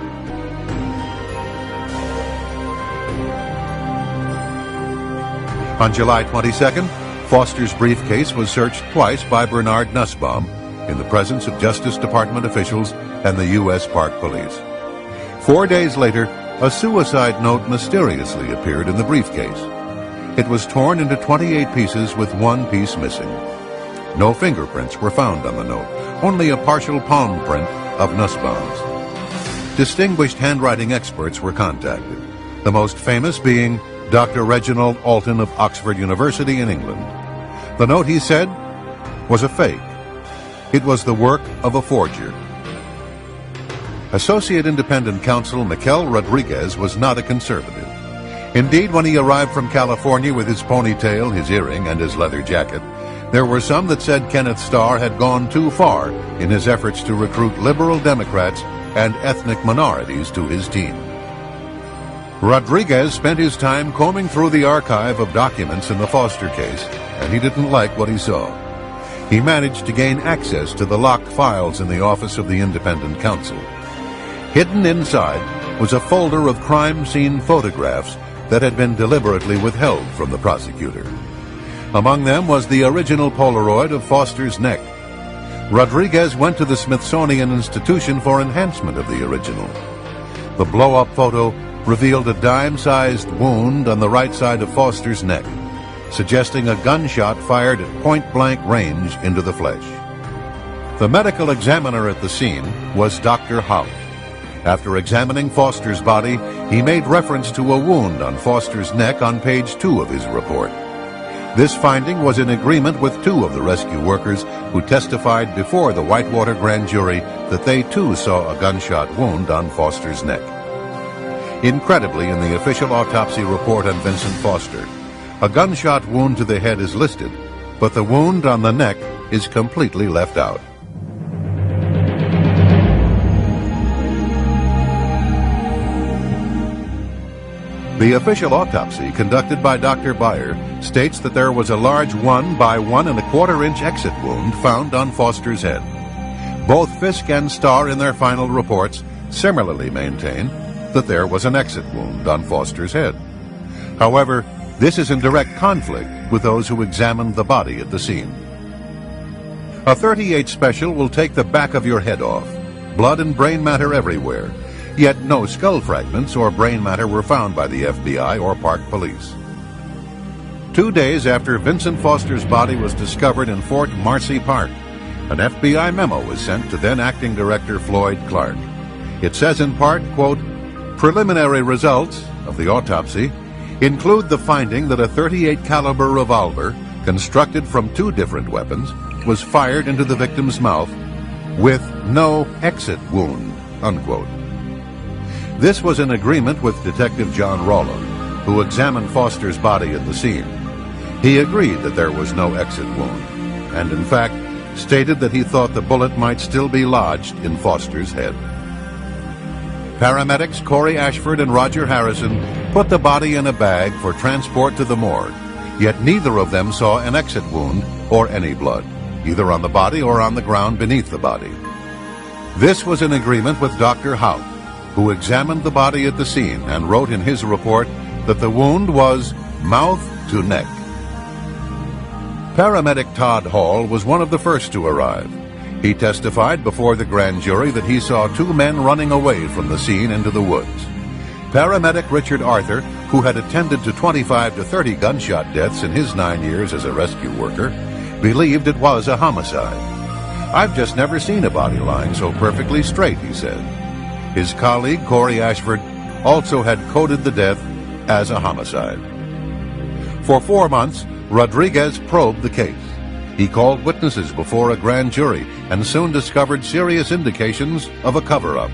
On July 22nd, Foster's briefcase was searched twice by Bernard Nussbaum in the presence of Justice Department officials and the U.S. Park Police. 4 days later, a suicide note mysteriously appeared in the briefcase. It was torn into 28 pieces with one piece missing. No fingerprints were found on the note, only a partial palm print of Nussbaum's. Distinguished handwriting experts were contacted, the most famous being Dr. Reginald Alton of Oxford University in England. The note, he said, was a fake. It was the work of a forger. Associate Independent Counsel Mikel Rodriguez was not a conservative. Indeed, when he arrived from California with his ponytail, his earring, and his leather jacket, there were some that said Kenneth Starr had gone too far in his efforts to recruit liberal Democrats and ethnic minorities to his team. Rodriguez spent his time combing through the archive of documents in the Foster case, and he didn't like what he saw. He managed to gain access to the locked files in the office of the Independent Counsel. Hidden inside was a folder of crime scene photographs that had been deliberately withheld from the prosecutor. Among them was the original Polaroid of Foster's neck. Rodriguez went to the Smithsonian Institution for enhancement of the original. The blow-up photo revealed a dime-sized wound on the right side of Foster's neck, suggesting a gunshot fired at point-blank range into the flesh. The medical examiner at the scene was Dr. Hout. After examining Foster's body, he made reference to a wound on Foster's neck on page 2 of his report. This finding was in agreement with 2 of the rescue workers who testified before the Whitewater grand jury that they too saw a gunshot wound on Foster's neck. Incredibly, in the official autopsy report on Vincent Foster, a gunshot wound to the head is listed, but the wound on the neck is completely left out. The official autopsy conducted by Dr. Beyer states that there was a large 1 by 1 1/4 inch exit wound found on Foster's head. Both Fisk and Starr in their final reports similarly maintain that there was an exit wound on Foster's head. However, this is in direct conflict with those who examined the body at the scene. A .38 special will take the back of your head off, blood and brain matter everywhere. Yet no skull fragments or brain matter were found by the FBI or Park Police. 2 days after Vincent Foster's body was discovered in Fort Marcy Park, an FBI memo was sent to then Acting Director Floyd Clark. It says in part, quote, "Preliminary results of the autopsy include the finding that a .38 caliber revolver constructed from 2 different weapons was fired into the victim's mouth with no exit wound," unquote. This was in agreement with Detective John Rollo, who examined Foster's body at the scene. He agreed that there was no exit wound, and in fact stated that he thought the bullet might still be lodged in Foster's head. Paramedics Corey Ashford and Roger Harrison put the body in a bag for transport to the morgue, yet neither of them saw an exit wound or any blood, either on the body or on the ground beneath the body. This was in agreement with Dr. Hout, who examined the body at the scene and wrote in his report that the wound was mouth to neck. Paramedic Todd Hall was one of the first to arrive. He testified before the grand jury that he saw 2 men running away from the scene into the woods. Paramedic Richard Arthur, who had attended to 25 to 30 gunshot deaths in his 9 years as a rescue worker, believed it was a homicide. "I've just never seen a body lying so perfectly straight," he said. His colleague, Corey Ashford, also had coded the death as a homicide. For 4 months, Rodriguez probed the case. He called witnesses before a grand jury and soon discovered serious indications of a cover-up.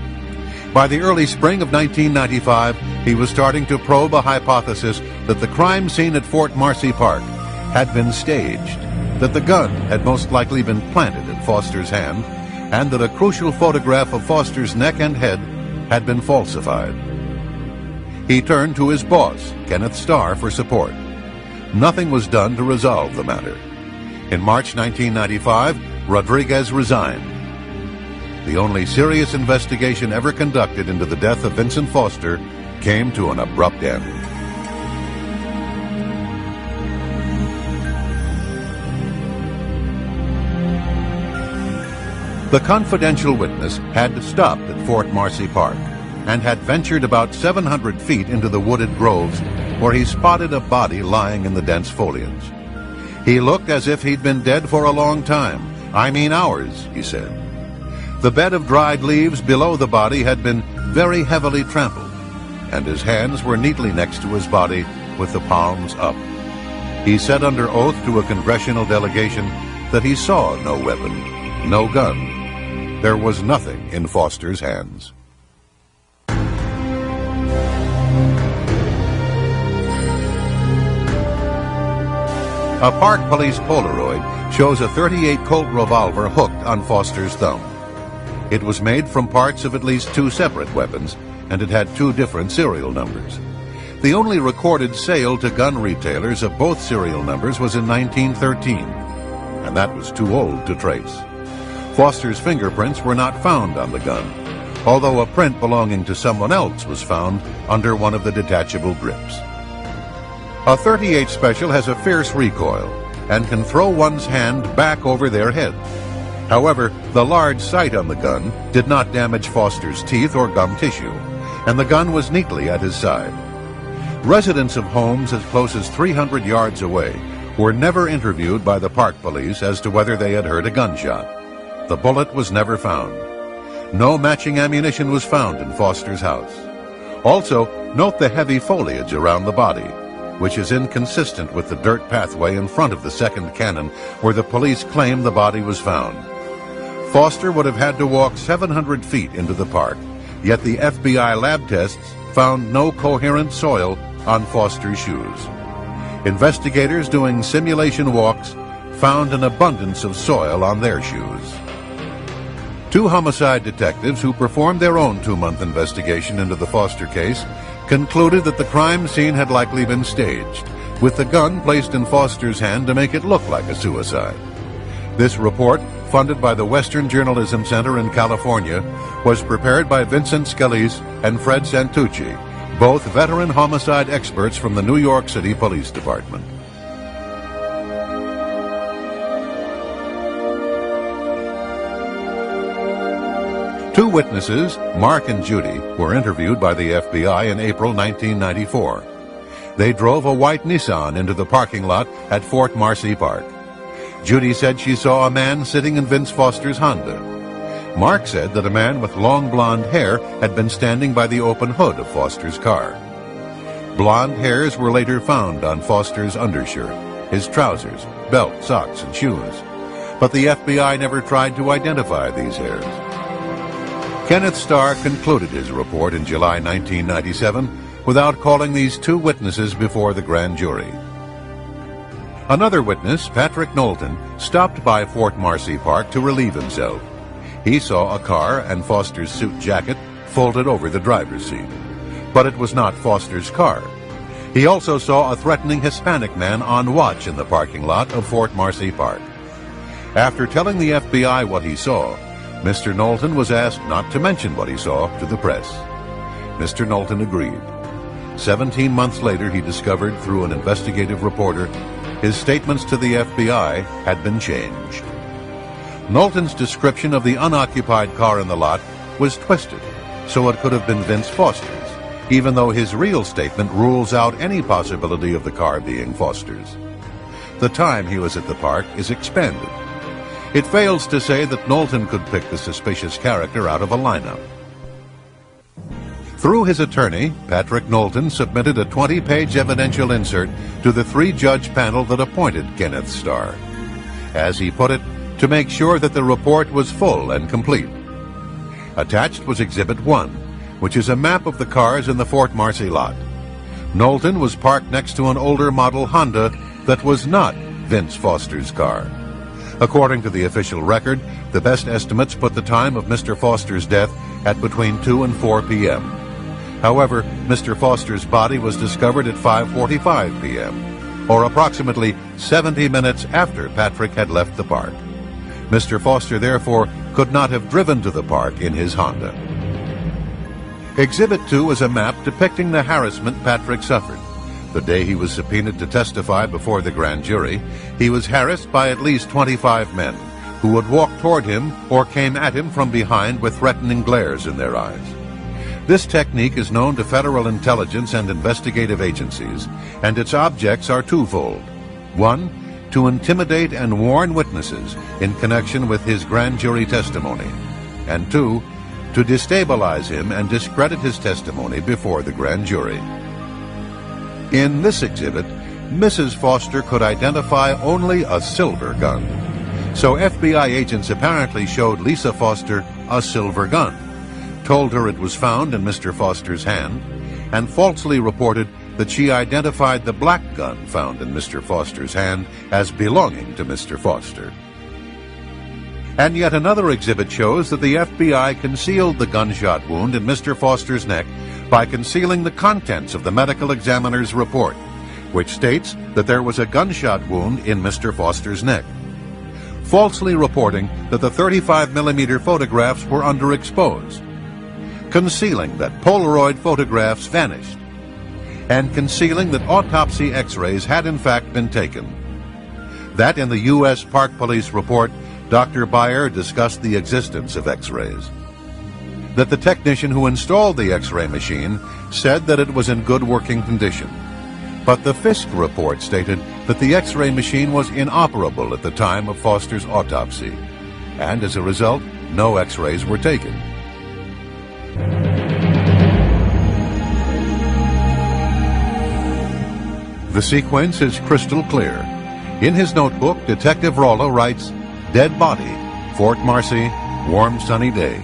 By the early spring of 1995, he was starting to probe a hypothesis that the crime scene at Fort Marcy Park had been staged, that the gun had most likely been planted in Foster's hand, and that a crucial photograph of Foster's neck and head had been falsified. He turned to his boss, Kenneth Starr, for support. Nothing was done to resolve the matter. In March 1995, Rodriguez resigned. The only serious investigation ever conducted into the death of Vincent Foster came to an abrupt end. The confidential witness had stopped at Fort Marcy Park and had ventured about 700 feet into the wooded groves where he spotted a body lying in the dense foliage. He looked as if he'd been dead for a long time. "I mean hours," he said. The bed of dried leaves below the body had been very heavily trampled, and his hands were neatly next to his body with the palms up. He said under oath to a congressional delegation that he saw no weapon, no gun. There was nothing in Foster's hands. A Park Police Polaroid shows a .38 Colt revolver hooked on Foster's thumb. It was made from parts of at least 2 separate weapons, and it had 2 different serial numbers. The only recorded sale to gun retailers of both serial numbers was in 1913, and that was too old to trace. Foster's fingerprints were not found on the gun, although a print belonging to someone else was found under one of the detachable grips. A .38 special has a fierce recoil, and can throw one's hand back over their head. However, the large sight on the gun did not damage Foster's teeth or gum tissue, and the gun was neatly at his side. Residents of homes as close as 300 yards away were never interviewed by the park police as to whether they had heard a gunshot. The bullet was never found. No matching ammunition was found in Foster's house. Also, note the heavy foliage around the body, which is inconsistent with the dirt pathway in front of the second cannon where the police claim the body was found. Foster would have had to walk 700 feet into the park, yet the FBI lab tests found no coherent soil on Foster's shoes. Investigators doing simulation walks found an abundance of soil on their shoes. Two homicide detectives who performed their own 2-month investigation into the Foster case concluded that the crime scene had likely been staged, with the gun placed in Foster's hand to make it look like a suicide. This report, funded by the Western Journalism Center in California, was prepared by Vincent Scalise and Fred Santucci, both veteran homicide experts from the New York City Police Department. Two witnesses, Mark and Judy, were interviewed by the FBI in April 1994. They drove a white Nissan into the parking lot at Fort Marcy Park. Judy said she saw a man sitting in Vince Foster's Honda. Mark said that a man with long blonde hair had been standing by the open hood of Foster's car. Blonde hairs were later found on Foster's undershirt, his trousers, belt, socks, and shoes. But the FBI never tried to identify these hairs. Kenneth Starr concluded his report in July 1997 without calling these two witnesses before the grand jury. Another witness, Patrick Knowlton, stopped by Fort Marcy Park to relieve himself. He saw a car and Foster's suit jacket folded over the driver's seat. But it was not Foster's car. He also saw a threatening Hispanic man on watch in the parking lot of Fort Marcy Park. After telling the FBI what he saw, Mr. Knowlton was asked not to mention what he saw to the press. Mr. Knowlton agreed. 17 months later, he discovered through an investigative reporter his statements to the FBI had been changed. Knowlton's description of the unoccupied car in the lot was twisted, so it could have been Vince Foster's, even though his real statement rules out any possibility of the car being Foster's. The time he was at the park is expanded. It fails to say that Knowlton could pick the suspicious character out of a lineup. Through his attorney, Patrick Knowlton submitted a 20-page evidential insert to the 3-judge panel that appointed Kenneth Starr. As he put it, to make sure that the report was full and complete. Attached was Exhibit 1, which is a map of the cars in the Fort Marcy lot. Knowlton was parked next to an older model Honda that was not Vince Foster's car. According to the official record, the best estimates put the time of Mr. Foster's death at between 2 and 4 p.m. However, Mr. Foster's body was discovered at 5:45 p.m., or approximately 70 minutes after Patrick had left the park. Mr. Foster, therefore, could not have driven to the park in his Honda. Exhibit 2 is a map depicting the harassment Patrick suffered. The day he was subpoenaed to testify before the grand jury, he was harassed by at least 25 men who would walk toward him or came at him from behind with threatening glares in their eyes. This technique is known to federal intelligence and investigative agencies, and its objects are twofold. 1, to intimidate and warn witnesses in connection with his grand jury testimony, and 2, to destabilize him and discredit his testimony before the grand jury. In this exhibit, Mrs. Foster could identify only a silver gun. So FBI agents apparently showed Lisa Foster a silver gun, told her it was found in Mr. Foster's hand, and falsely reported that she identified the black gun found in Mr. Foster's hand as belonging to Mr. Foster. And yet another exhibit shows that the FBI concealed the gunshot wound in Mr. Foster's neck by concealing the contents of the medical examiner's report, which states that there was a gunshot wound in Mr. Foster's neck, falsely reporting that the 35mm photographs were underexposed, concealing that Polaroid photographs vanished, and concealing that autopsy x-rays had in fact been taken. that in the U.S. Park Police report, Dr. Beyer discussed the existence of X-rays. That the technician who installed the X-ray machine said that it was in good working condition. But the Fisk report stated that the X-ray machine was inoperable at the time of Foster's autopsy, and as a result, no X-rays were taken. The sequence is crystal clear. In his notebook, Detective Rollo writes, "Dead body, Fort Marcy, warm sunny day."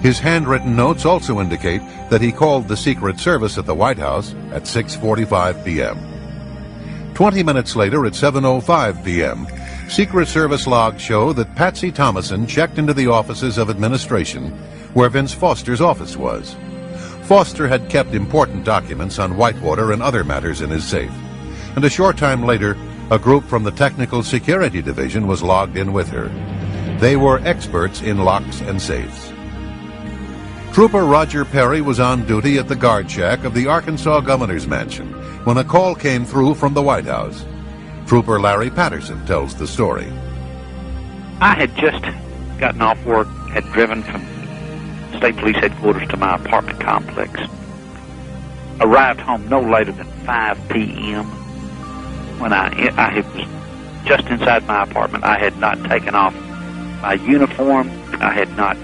His handwritten notes also indicate that he called the Secret Service at the White House at 6:45 p.m. 20 minutes later, at 7:05 p.m., Secret Service logs show that Patsy Thomason checked into the offices of administration where Vince Foster's office was. Foster had kept important documents on Whitewater and other matters in his safe, and a short time later, a group from the Technical Security Division was logged in with her. They were experts in locks and safes. Trooper Roger Perry was on duty at the guard shack of the Arkansas Governor's Mansion when a call came through from the White House. Trooper Larry Patterson tells the story. I had just gotten off work, had driven from State Police Headquarters to my apartment complex. Arrived home no later than 5 p.m. When I was just inside my apartment. I had not taken off my uniform. I had not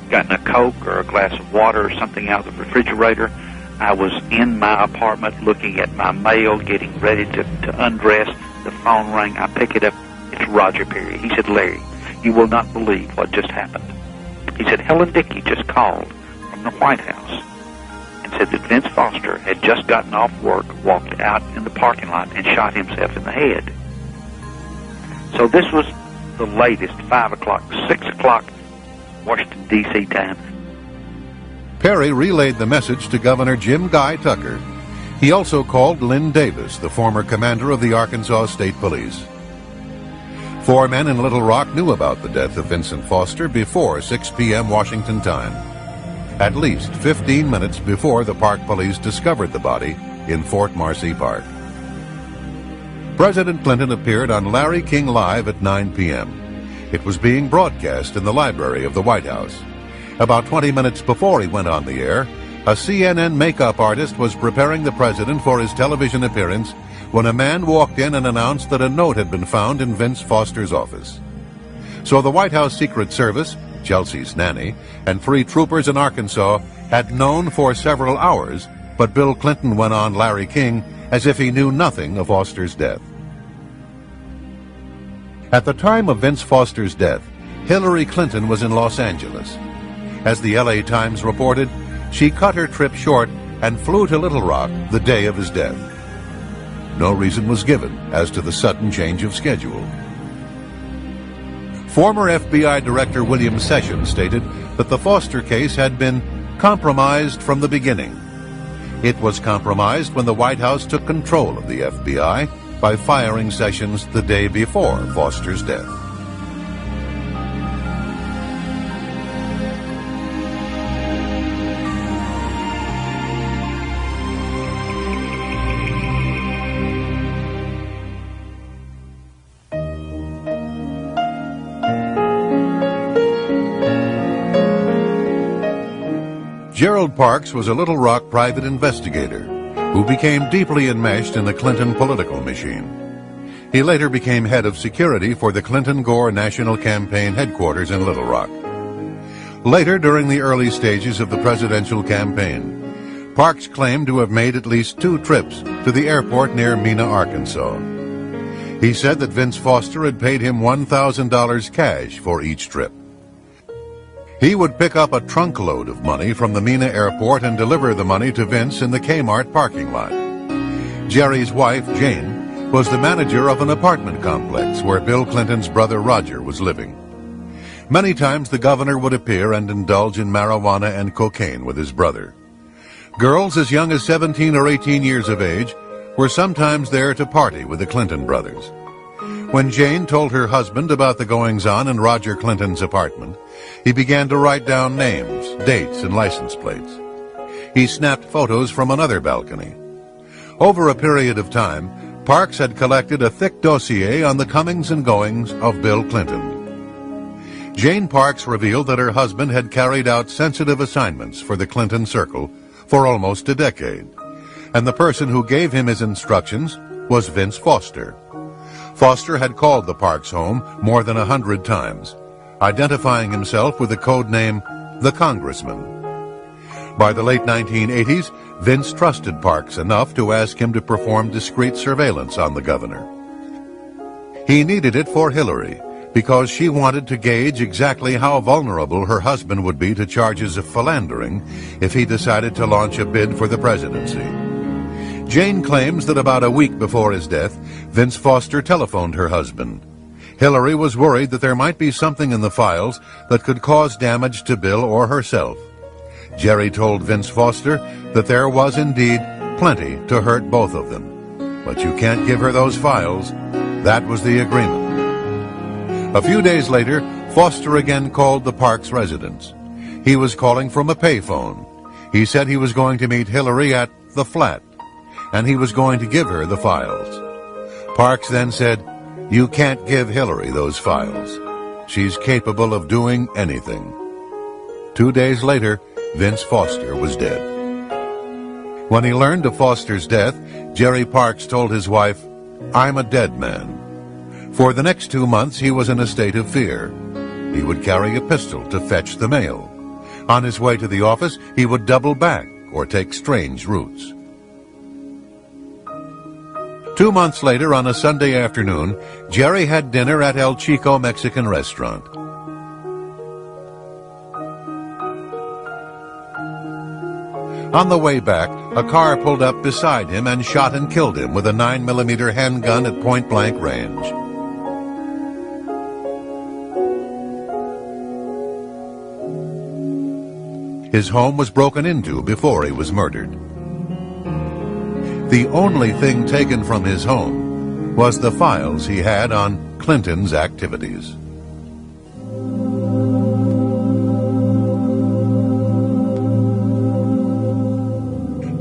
gotten a Coke or a glass of water or something out of the refrigerator. I was in my apartment looking at my mail, getting ready to undress. The phone rang. I pick it up. It's Roger Perry. He said, "Larry, you will not believe what just happened." He said, "Helen Dickey just called from the White House and said that Vince Foster had just gotten off work, walked out in the parking lot, and shot himself in the head." So this was the latest, 5 o'clock, 6 o'clock, Washington, D.C. time. Perry relayed the message to Governor Jim Guy Tucker. He also called Lynn Davis, the former commander of the Arkansas State Police. 4 men in Little Rock knew about the death of Vincent Foster before 6 p.m. Washington time, at least 15 minutes before the Park Police discovered the body in Fort Marcy Park. President Clinton appeared on Larry King Live at 9 p.m. It was being broadcast in the library of the White House. About 20 minutes before he went on the air, a CNN makeup artist was preparing the president for his television appearance when a man walked in and announced that a note had been found in Vince Foster's office. So the White House Secret Service, Chelsea's nanny, and 3 troopers in Arkansas had known for several hours, but Bill Clinton went on Larry King as if he knew nothing of Foster's death. At the time of Vince Foster's death, Hillary Clinton was in Los Angeles. As the LA Times reported, she cut her trip short and flew to Little Rock the day of his death. No reason was given as to the sudden change of schedule. Former FBI Director William Sessions stated that the Foster case had been compromised from the beginning. It was compromised when the White House took control of the FBI by firing Sessions the day before Foster's death. Gerald Parks was a Little Rock private investigator who became deeply enmeshed in the Clinton political machine. He later became head of security for the Clinton-Gore National Campaign headquarters in Little Rock. Later, during the early stages of the presidential campaign, Parks claimed to have made at least 2 trips to the airport near Mena, Arkansas. He said that Vince Foster had paid him $1,000 cash for each trip. He would pick up a trunk load of money from the Mena airport and deliver the money to Vince in the Kmart parking lot. Jerry's wife, Jane, was the manager of an apartment complex where Bill Clinton's brother Roger was living. Many times the governor would appear and indulge in marijuana and cocaine with his brother. Girls as young as 17 or 18 years of age were sometimes there to party with the Clinton brothers. When Jane told her husband about the goings-on in Roger Clinton's apartment, he began to write down names, dates, and license plates. He snapped photos from another balcony. Over a period of time, Parks had collected a thick dossier on the comings and goings of Bill Clinton. Jane Parks revealed that her husband had carried out sensitive assignments for the Clinton Circle for almost a decade, and the person who gave him his instructions was Vince Foster. Foster had called the Parks home more than 100 times, identifying himself with the code name the Congressman. By the late 1980s, Vince trusted Parks enough to ask him to perform discreet surveillance on the governor. He needed it for Hillary, because she wanted to gauge exactly how vulnerable her husband would be to charges of philandering if he decided to launch a bid for the presidency. Jane claims that about a week before his death, Vince Foster telephoned her husband. Hillary was worried that there might be something in the files that could cause damage to Bill or herself. Jerry told Vince Foster that there was indeed plenty to hurt both of them. But you can't give her those files. That was the agreement. A few days later, Foster again called the Parks residence. He was calling from a payphone. He said he was going to meet Hillary at the flat, and he was going to give her the files. Parks then said, "You can't give Hillary those files. She's capable of doing anything." 2 days later, Vince Foster was dead. When he learned of Foster's death, Jerry Parks told his wife, "I'm a dead man." For the next 2 months, he was in a state of fear. He would carry a pistol to fetch the mail. On his way to the office, he would double back or take strange routes. 2 months later, on a Sunday afternoon, Jerry had dinner at El Chico Mexican restaurant. On the way back, a car pulled up beside him and shot and killed him with a 9mm handgun at point-blank range. His home was broken into before he was murdered. The only thing taken from his home was the files he had on Clinton's activities.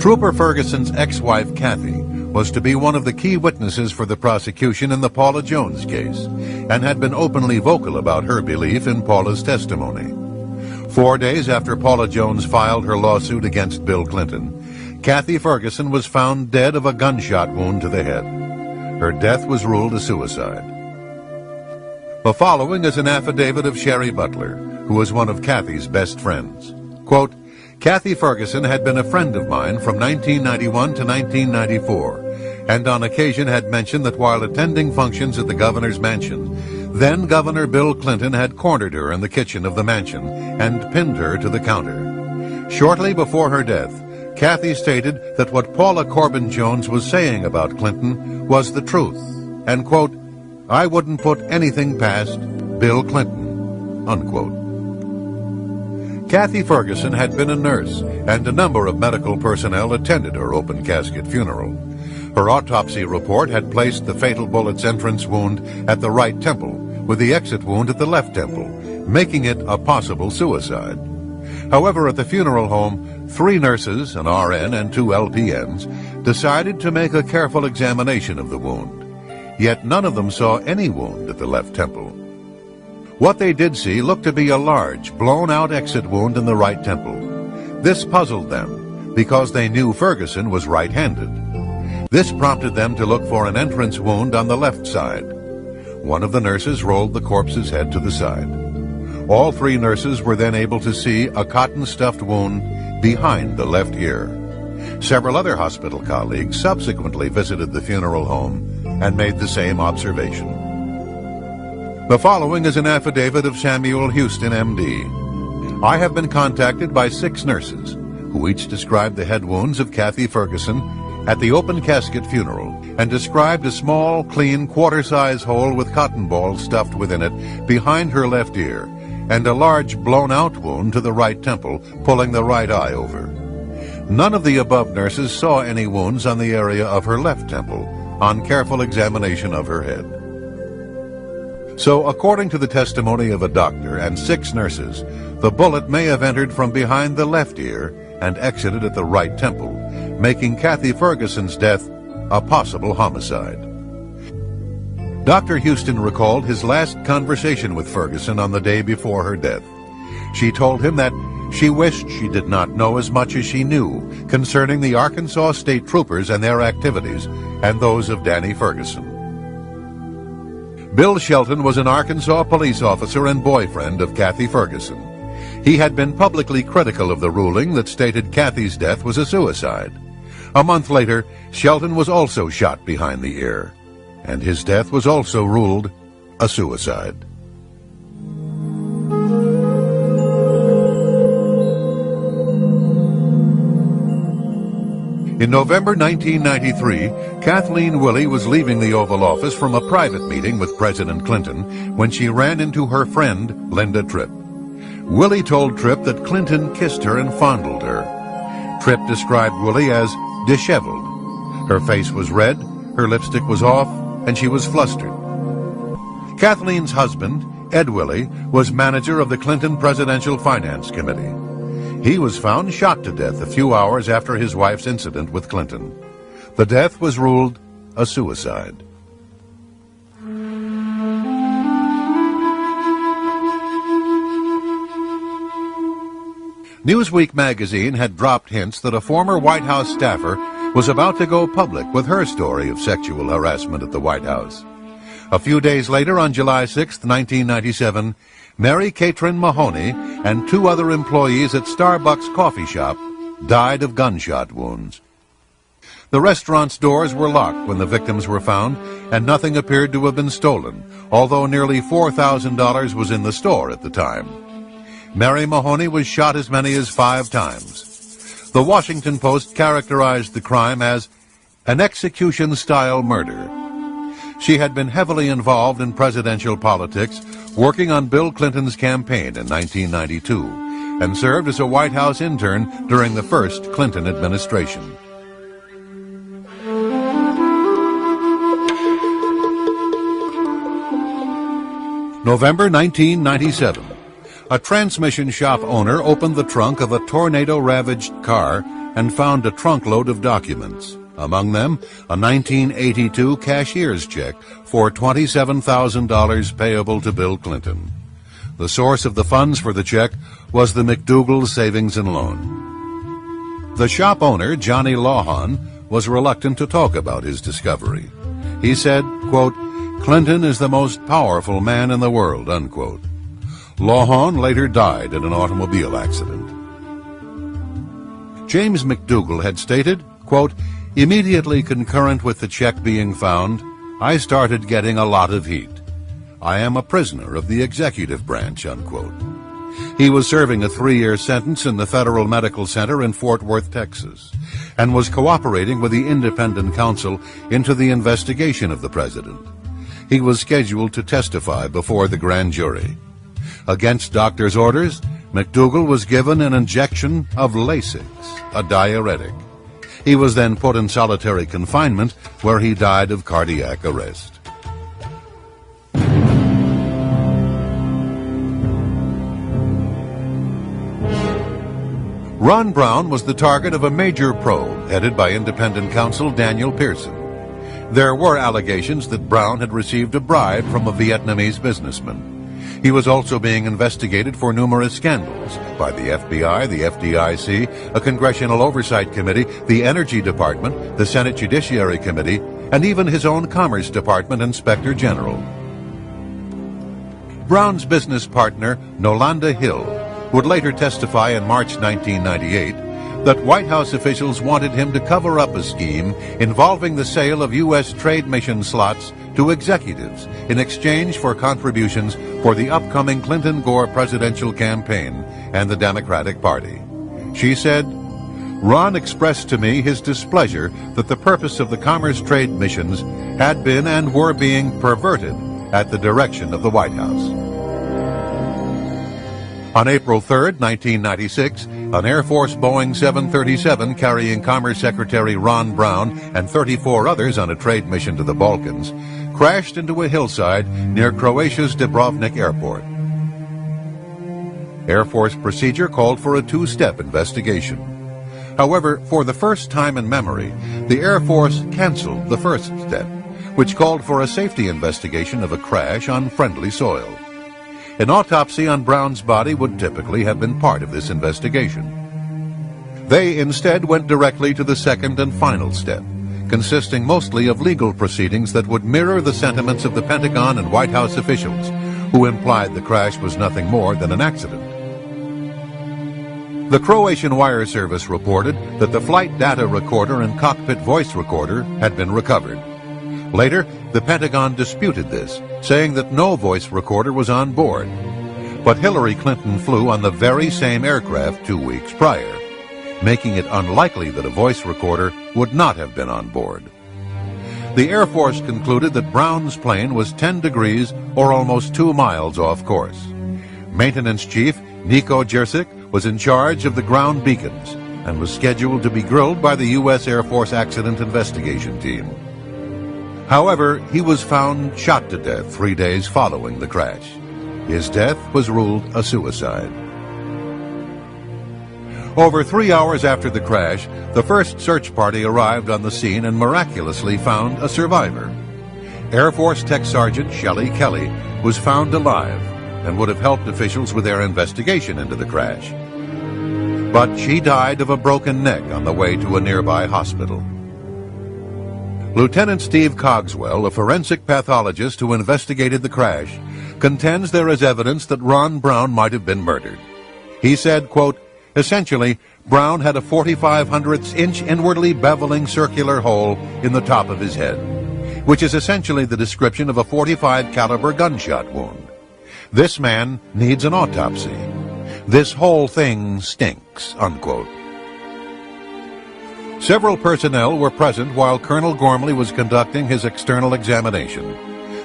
Trooper Ferguson's ex-wife, Kathy, was to be one of the key witnesses for the prosecution in the Paula Jones case, and had been openly vocal about her belief in Paula's testimony. 4 days after Paula Jones filed her lawsuit against Bill Clinton, Kathy Ferguson was found dead of a gunshot wound to the head. Her death was ruled a suicide. The following is an affidavit of Sherry Butler, who was one of Kathy's best friends. Quote, "Kathy Ferguson had been a friend of mine from 1991 to 1994, and on occasion had mentioned that while attending functions at the governor's mansion, then Governor Bill Clinton had cornered her in the kitchen of the mansion and pinned her to the counter. Shortly before her death, Kathy stated that what Paula Corbin Jones was saying about Clinton was the truth, and, quote, I wouldn't put anything past Bill Clinton, unquote. Kathy Ferguson had been a nurse, and a number of medical personnel attended her open casket funeral. Her autopsy report had placed the fatal bullet's entrance wound at the right temple, with the exit wound at the left temple, making it a possible suicide. However, at the funeral home, 3 nurses, an RN and 2 LPNs, decided to make a careful examination of the wound. Yet none of them saw any wound at the left temple. What they did see looked to be a large, blown-out exit wound in the right temple. This puzzled them, because they knew Ferguson was right-handed. This prompted them to look for an entrance wound on the left side. One of the nurses rolled the corpse's head to the side. All 3 nurses were then able to see a cotton-stuffed wound behind the left ear. Several other hospital colleagues subsequently visited the funeral home and made the same observation. The following is an affidavit of Samuel Houston, M.D. I have been contacted by 6 nurses, who each described the head wounds of Kathy Ferguson at the open casket funeral, and described a small, clean, quarter-size hole with cotton balls stuffed within it behind her left ear, and a large blown-out wound to the right temple, pulling the right eye over. None of the above nurses saw any wounds on the area of her left temple on careful examination of her head. So, according to the testimony of a doctor and 6 nurses, the bullet may have entered from behind the left ear and exited at the right temple, making Kathy Ferguson's death a possible homicide. Dr. Houston recalled his last conversation with Ferguson on the day before her death. She told him that she wished she did not know as much as she knew concerning the Arkansas State Troopers and their activities and those of Danny Ferguson. Bill Shelton was an Arkansas police officer and boyfriend of Kathy Ferguson. He had been publicly critical of the ruling that stated Kathy's death was a suicide. A month later, Shelton was also shot behind the ear, and his death was also ruled a suicide. In November 1993, Kathleen Willey was leaving the Oval Office from a private meeting with President Clinton when she ran into her friend, Linda Tripp. Willey told Tripp that Clinton kissed her and fondled her. Tripp described Willey as disheveled. Her face was red, her lipstick was off, and she was flustered. Kathleen's husband, Ed Willey, was manager of the Clinton Presidential Finance Committee. He was found shot to death a few hours after his wife's incident with Clinton. The death was ruled a suicide. Newsweek magazine had dropped hints that a former White House staffer was about to go public with her story of sexual harassment at the White House. A few days later, on July 6, 1997, Mary Catron Mahoney and two other employees at Starbucks coffee shop died of gunshot wounds. The restaurant's doors were locked when the victims were found, and nothing appeared to have been stolen, although nearly $4,000 was in the store at the time. Mary Mahoney was shot as many as 5 times. The Washington Post characterized the crime as an execution-style murder. She had been heavily involved in presidential politics, working on Bill Clinton's campaign in 1992, and served as a White House intern during the first Clinton administration. November 1997. A transmission shop owner opened the trunk of a tornado-ravaged car and found a trunkload of documents. Among them, a 1982 cashier's check for $27,000 payable to Bill Clinton. The source of the funds for the check was the McDougal Savings and Loan. The shop owner, Johnny Lawhon, was reluctant to talk about his discovery. He said, quote, "Clinton is the most powerful man in the world," unquote. Lawhon later died in an automobile accident. James McDougal had stated, quote, "Immediately concurrent with the check being found, I started getting a lot of heat. I am a prisoner of the executive branch," unquote. He was serving a 3-year sentence in the Federal Medical Center in Fort Worth, Texas, and was cooperating with the independent counsel into the investigation of the president. He was scheduled to testify before the grand jury. Against doctor's orders, McDougal was given an injection of Lasix, a diuretic. He was then put in solitary confinement, where he died of cardiac arrest. Ron Brown was the target of a major probe headed by independent counsel Daniel Pearson. There were allegations that Brown had received a bribe from a Vietnamese businessman. He was also being investigated for numerous scandals by the FBI, the FDIC, a Congressional Oversight Committee, the Energy Department, the Senate Judiciary Committee, and even his own Commerce Department Inspector General. Brown's business partner, Nolanda Hill, would later testify in March 1998 that White House officials wanted him to cover up a scheme involving the sale of U.S. trade mission slots to executives in exchange for contributions for the upcoming Clinton-Gore presidential campaign and the Democratic Party. She said, "Ron expressed to me his displeasure that the purpose of the commerce trade missions had been and were being perverted at the direction of the White House." On April 3, 1996, an Air Force Boeing 737 carrying Commerce Secretary Ron Brown and 34 others on a trade mission to the Balkans crashed into a hillside near Croatia's Dubrovnik Airport. Air Force procedure called for a 2-step investigation. However, for the first time in memory, the Air Force canceled the first step, which called for a safety investigation of a crash on friendly soil. An autopsy on Brown's body would typically have been part of this investigation. They instead went directly to the second and final step, consisting mostly of legal proceedings that would mirror the sentiments of the Pentagon and White House officials, who implied the crash was nothing more than an accident. The Croatian wire service reported that the flight data recorder and cockpit voice recorder had been recovered. Later, the Pentagon disputed this, saying that no voice recorder was on board. But Hillary Clinton flew on the very same aircraft 2 weeks prior, making it unlikely that a voice recorder would not have been on board. The Air Force concluded that Brown's plane was 10 degrees or almost 2 miles off course. Maintenance Chief Nico Jersic was in charge of the ground beacons and was scheduled to be grilled by the U.S. Air Force Accident Investigation Team. However, he was found shot to death 3 days following the crash. His death was ruled a suicide. Over 3 hours after the crash, the first search party arrived on the scene and miraculously found a survivor. Air Force Tech Sergeant Shelley Kelly was found alive and would have helped officials with their investigation into the crash. But she died of a broken neck on the way to a nearby hospital. Lieutenant Steve Cogswell, a forensic pathologist who investigated the crash, contends there is evidence that Ron Brown might have been murdered. He said, quote, "Essentially, Brown had a 45/100-inch inwardly beveling circular hole in the top of his head, which is essentially the description of a .45 caliber gunshot wound. This man needs an autopsy. This whole thing stinks," unquote. Several personnel were present while Colonel Gormley was conducting his external examination.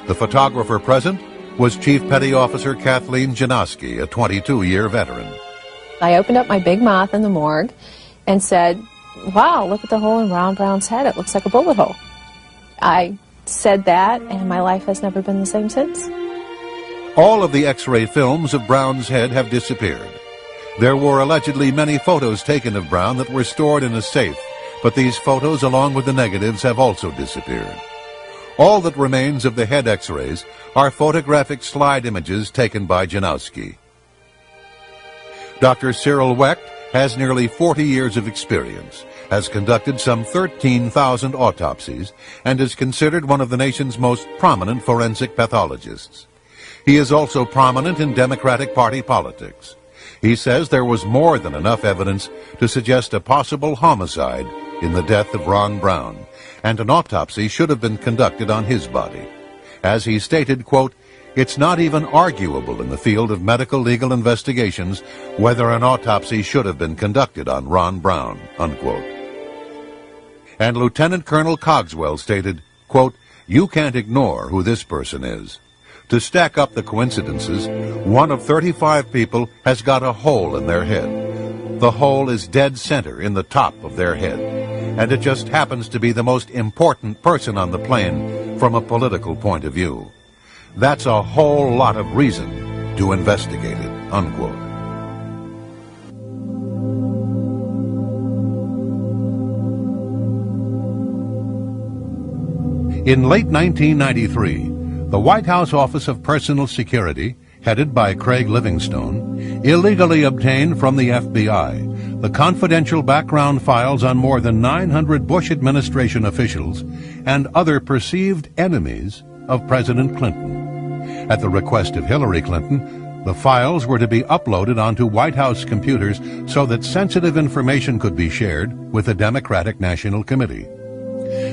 The photographer present was Chief Petty Officer Kathleen Janowski, a 22-year veteran. I opened up my big mouth in the morgue and said, "Wow, look at the hole in Ron Brown's head. It looks like a bullet hole." I said that, and my life has never been the same since. All of the X-ray films of Brown's head have disappeared. There were allegedly many photos taken of Brown that were stored in a safe, but these photos, along with the negatives, have also disappeared. All that remains of the head X-rays are photographic slide images taken by Janowski. Dr. Cyril Wecht has nearly 40 years of experience, has conducted some 13,000 autopsies, and is considered one of the nation's most prominent forensic pathologists. He is also prominent in Democratic Party politics. He says there was more than enough evidence to suggest a possible homicide in the death of Ron Brown, and an autopsy should have been conducted on his body. As he stated, quote, "It's not even arguable in the field of medical legal investigations whether an autopsy should have been conducted on Ron Brown," unquote. And Lieutenant Colonel Cogswell stated, quote, "You can't ignore who this person is. To stack up the coincidences, one of 35 people has got a hole in their head. The hole is dead center in the top of their head, and it just happens to be the most important person on the plane from a political point of view. That's a whole lot of reason to investigate it," unquote. In late 1993, the White House Office of Personal Security, headed by Craig Livingstone, illegally obtained from the FBI the confidential background files on more than 900 Bush administration officials and other perceived enemies of President Clinton. At the request of Hillary Clinton, the files were to be uploaded onto White House computers so that sensitive information could be shared with the Democratic National Committee.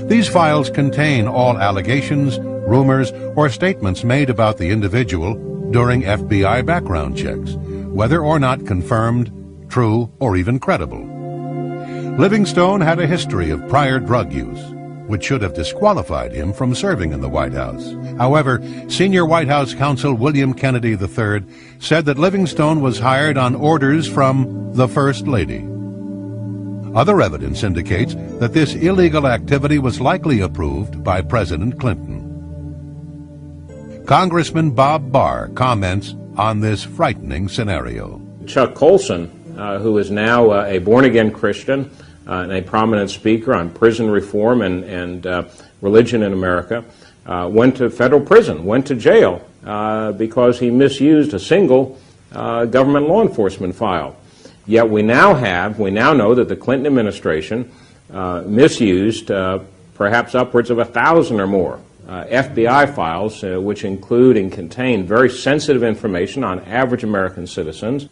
These files contain all allegations, rumors, or statements made about the individual during FBI background checks, whether or not confirmed, true, or even credible. Livingstone had a history of prior drug use, which should have disqualified him from serving in the White House. However, senior White House counsel William Kennedy III said that Livingstone was hired on orders from the First Lady. Other evidence indicates that this illegal activity was likely approved by President Clinton. Congressman Bob Barr comments on this frightening scenario. Chuck Colson, who is now a born-again Christian, and a prominent speaker on prison reform and religion in America, went to federal prison, went to jail because he misused a single government law enforcement file. Yet we now know that the Clinton administration misused perhaps upwards of 1,000 or more FBI files, which include and contain very sensitive information on average American citizens.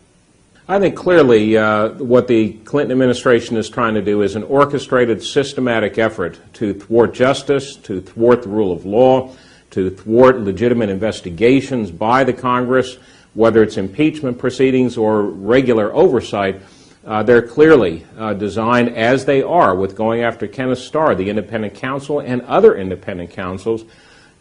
I think clearly what the Clinton administration is trying to do is an orchestrated, systematic effort to thwart justice, to thwart the rule of law, to thwart legitimate investigations by the Congress, whether it's impeachment proceedings or regular oversight. They're clearly designed, as they are, with going after Kenneth Starr, the independent counsel, and other independent counsels,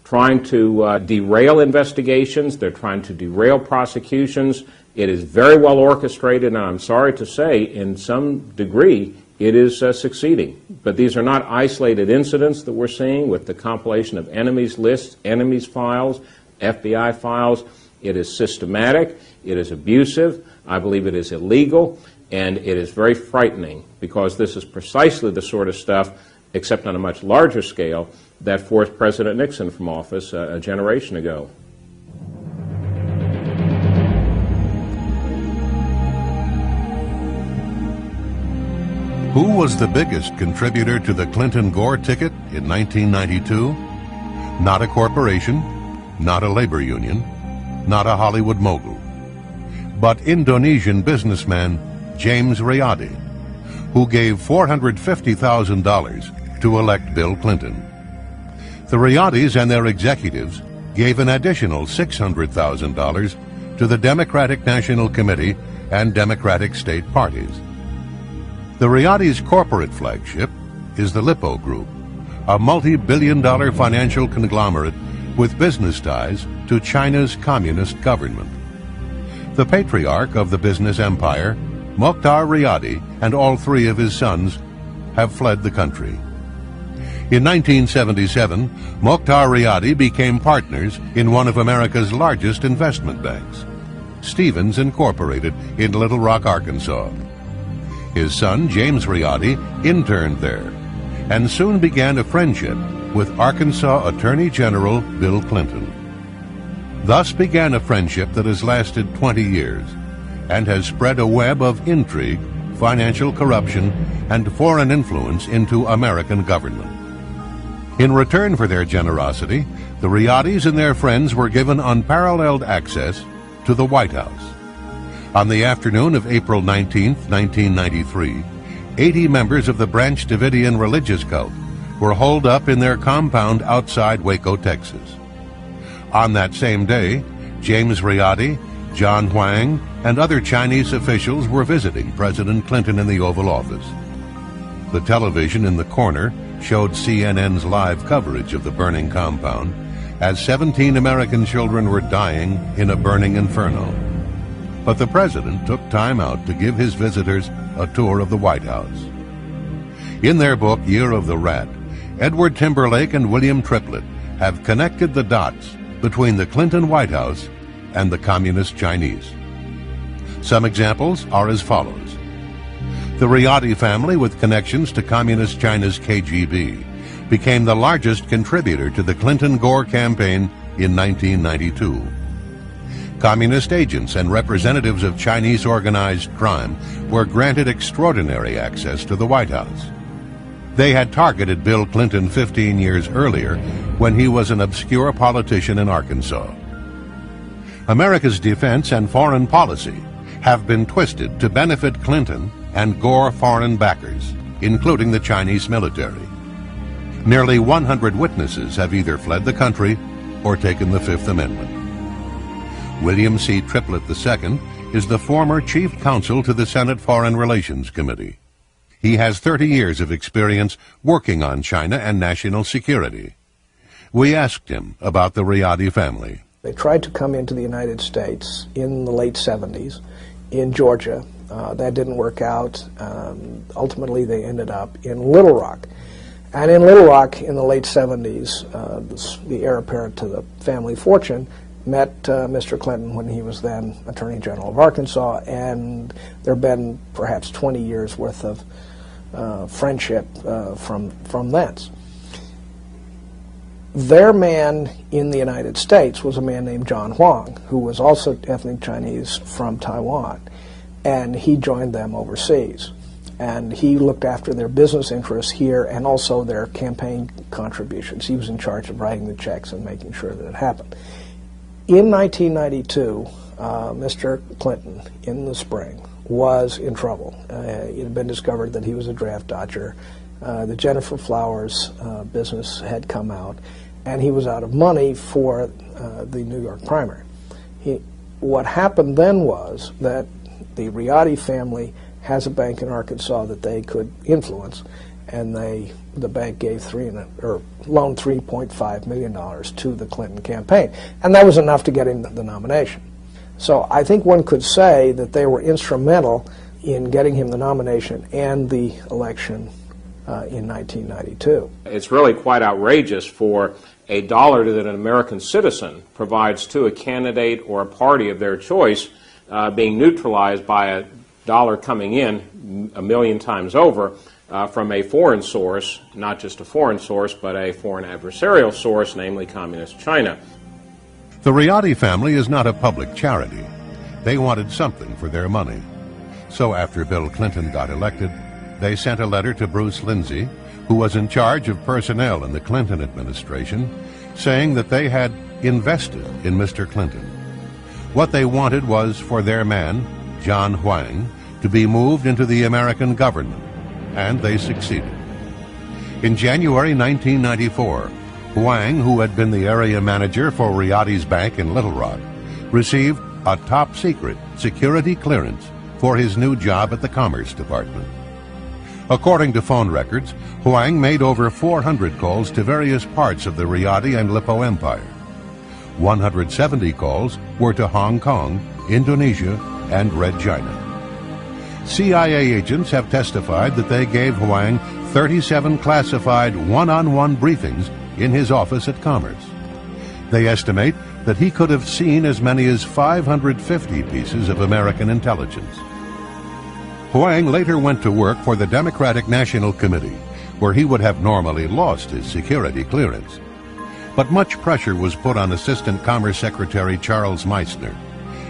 trying to derail investigations. They're trying to derail prosecutions. It is very well orchestrated, and I'm sorry to say, in some degree, it is succeeding. But these are not isolated incidents that we're seeing with the compilation of enemies lists, enemies files, FBI files. It is systematic. It is abusive. I believe it is illegal. And it is very frightening because this is precisely the sort of stuff, except on a much larger scale, that forced President Nixon from office a generation ago. Who was the biggest contributor to the Clinton-Gore ticket in 1992? Not a corporation, not a labor union, not a Hollywood mogul, but Indonesian businessman James Riyadi, who gave $450,000 to elect Bill Clinton. The Riyadis and their executives gave an additional $600,000 to the Democratic National Committee and Democratic state parties. The Riyadis' corporate flagship is the Lippo Group, a multi-billion-dollar financial conglomerate with business ties to China's communist government. The patriarch of the business empire, Mokhtar Riyadi, and all three of his sons have fled the country. In 1977, Mokhtar Riyadi became partners in one of America's largest investment banks, Stevens Incorporated in Little Rock, Arkansas. His son, James Riyadi, interned there and soon began a friendship with Arkansas Attorney General Bill Clinton. Thus began a friendship that has lasted 20 years and has spread a web of intrigue, financial corruption, and foreign influence into American government. In return for their generosity, the Riyadis and their friends were given unparalleled access to the White House. On the afternoon of April 19, 1993, 80 members of the Branch Davidian religious cult were holed up in their compound outside Waco, Texas. On that same day, James Riyadi, John Huang, and other Chinese officials were visiting President Clinton in the Oval Office. The television in the corner showed CNN's live coverage of the burning compound as 17 American children were dying in a burning inferno. But the president took time out to give his visitors a tour of the White House. In their book, Year of the Rat, Edward Timberlake and William Triplett have connected the dots between the Clinton White House and the Communist Chinese. Some examples are as follows. The Riyadi family, with connections to Communist China's KGB, became the largest contributor to the Clinton-Gore campaign in 1992. Communist agents and representatives of Chinese organized crime were granted extraordinary access to the White House. They had targeted Bill Clinton 15 years earlier when he was an obscure politician in Arkansas. America's defense and foreign policy have been twisted to benefit Clinton and Gore foreign backers, including the Chinese military. Nearly 100 witnesses have either fled the country or taken the Fifth Amendment. William C. Triplett II is the former chief counsel to the Senate Foreign Relations Committee. He has 30 years of experience working on China and national security. We asked him about the Riyadi family. They tried to come into the United States in the late 70s in Georgia. That didn't work out. Ultimately, they ended up in Little Rock. And in Little Rock, in the late 70s, the heir apparent to the family fortune met Mr. Clinton when he was then Attorney General of Arkansas, and there have been perhaps 20 years worth of friendship from thence. Their man in the United States was a man named John Huang, who was also ethnic Chinese from Taiwan, and he joined them overseas. And he looked after their business interests here and also their campaign contributions. He was in charge of writing the checks and making sure that it happened. In 1992, Mr. Clinton, in the spring, was in trouble. It had been discovered that he was a draft dodger. The Jennifer Flowers business had come out, and he was out of money for the New York primary. What happened then was that the Riady family has a bank in Arkansas that they could influence, and the bank gave loaned $3.5 million to the Clinton campaign, and that was enough to get him the nomination. So I think one could say that they were instrumental in getting him the nomination and the election in 1992. It's really quite outrageous for a dollar that an American citizen provides to a candidate or a party of their choice being neutralized by a dollar coming in a million times over from a foreign source, not just a foreign source, but a foreign adversarial source, namely Communist China. The Riady family is not a public charity. They wanted something for their money. So after Bill Clinton got elected, they sent a letter to Bruce Lindsay, who was in charge of personnel in the Clinton administration, saying that they had invested in Mr. Clinton. What they wanted was for their man, John Huang, to be moved into the American government, and they succeeded. In January 1994, Huang, who had been the area manager for Riady's bank in Little Rock, received a top-secret security clearance for his new job at the Commerce Department. According to phone records, Huang made over 400 calls to various parts of the Riady and Lippo Empire. 170 calls were to Hong Kong, Indonesia, and Red China. CIA agents have testified that they gave Huang 37 classified one-on-one briefings in his office at Commerce. They estimate that he could have seen as many as 550 pieces of American intelligence. Huang later went to work for the Democratic National Committee, where he would have normally lost his security clearance. But much pressure was put on Assistant Commerce Secretary Charles Meissner,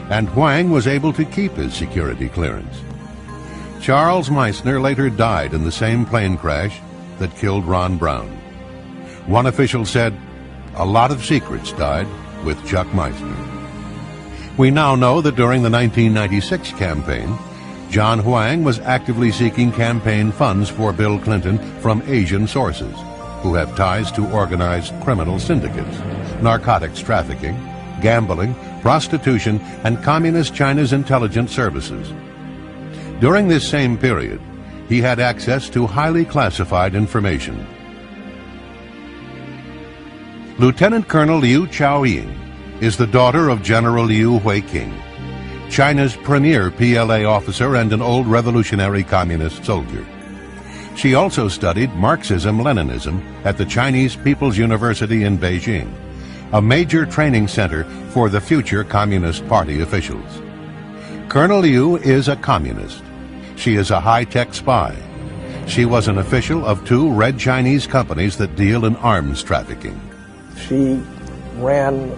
and Huang was able to keep his security clearance. Charles Meissner later died in the same plane crash that killed Ron Brown. One official said, "A lot of secrets died with Chuck Meissner." We now know that during the 1996 campaign, John Huang was actively seeking campaign funds for Bill Clinton from Asian sources, who have ties to organized criminal syndicates, narcotics trafficking, gambling, prostitution, and Communist China's intelligence services. During this same period, he had access to highly classified information. Lieutenant Colonel Liu Chaoying is the daughter of General Liu Huiqing, China's premier PLA officer and an old revolutionary communist soldier. She also studied Marxism-Leninism at the Chinese People's University in Beijing, a major training center for the future Communist Party officials. Colonel Liu is a communist. She is a high-tech spy. She was an official of 2 red Chinese companies that deal in arms trafficking. She ran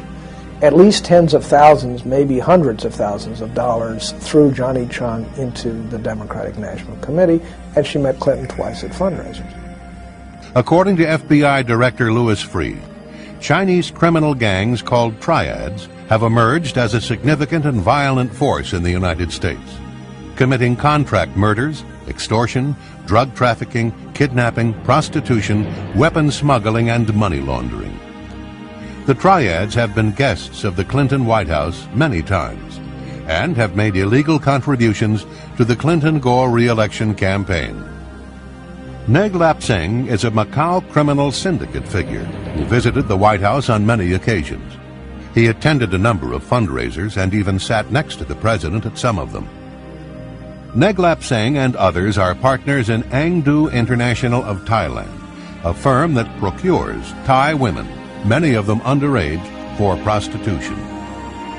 at least tens of thousands, maybe hundreds of thousands of dollars through Johnny Chung into the Democratic National Committee, and she met Clinton twice at fundraisers. According to FBI Director Louis Freeh, Chinese criminal gangs called triads have emerged as a significant and violent force in the United States, committing contract murders, extortion, drug trafficking, kidnapping, prostitution, weapon smuggling, and money laundering. The triads have been guests of the Clinton White House many times and have made illegal contributions to the Clinton-Gore re-election campaign. Neg Lap Seng is a Macau criminal syndicate figure who visited the White House on many occasions. He attended a number of fundraisers and even sat next to the president at some of them. Neg Lap Seng and others are partners in Angdu International of Thailand, a firm that procures Thai women, many of them underage, for prostitution.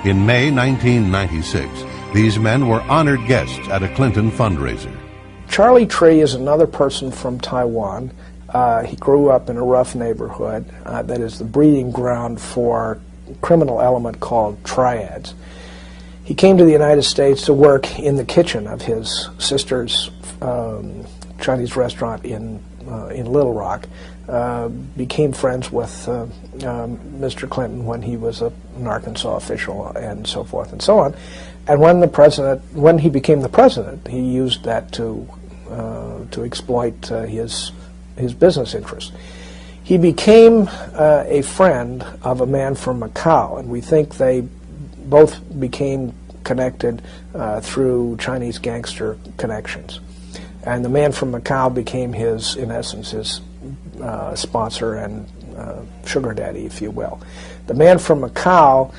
In May 1996, these men were honored guests at a Clinton fundraiser. Charlie Tree is another person from Taiwan. He grew up in a rough neighborhood that is the breeding ground for a criminal element called triads. He came to the United States to work in the kitchen of his sister's Chinese restaurant in Little Rock. Became friends with Mr. Clinton when he was an Arkansas official, and so forth and so on. And when he became the president, he used that to exploit his business interests. He became a friend of a man from Macau, and we think they both became connected through Chinese gangster connections. And the man from Macau became in essence, his sponsor and sugar daddy, if you will. The man from Macau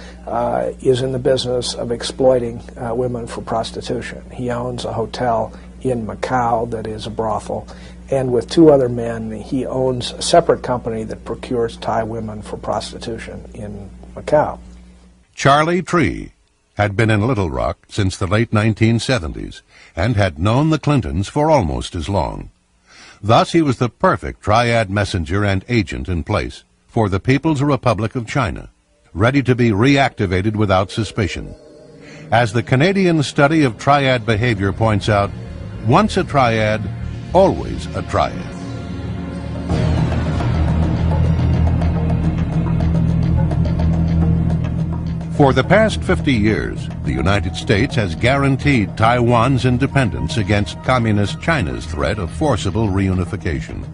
is in the business of exploiting women for prostitution. He owns a hotel in Macau that is a brothel, and with two other men, he owns a separate company that procures Thai women for prostitution in Macau. Charlie Tree had been in Little Rock since the late 1970s and had known the Clintons for almost as long. Thus he was the perfect triad messenger and agent in place for the People's Republic of China, ready to be reactivated without suspicion. As the Canadian study of triad behavior points out, once a triad, always a triad. For the past 50 years, the United States has guaranteed Taiwan's independence against Communist China's threat of forcible reunification.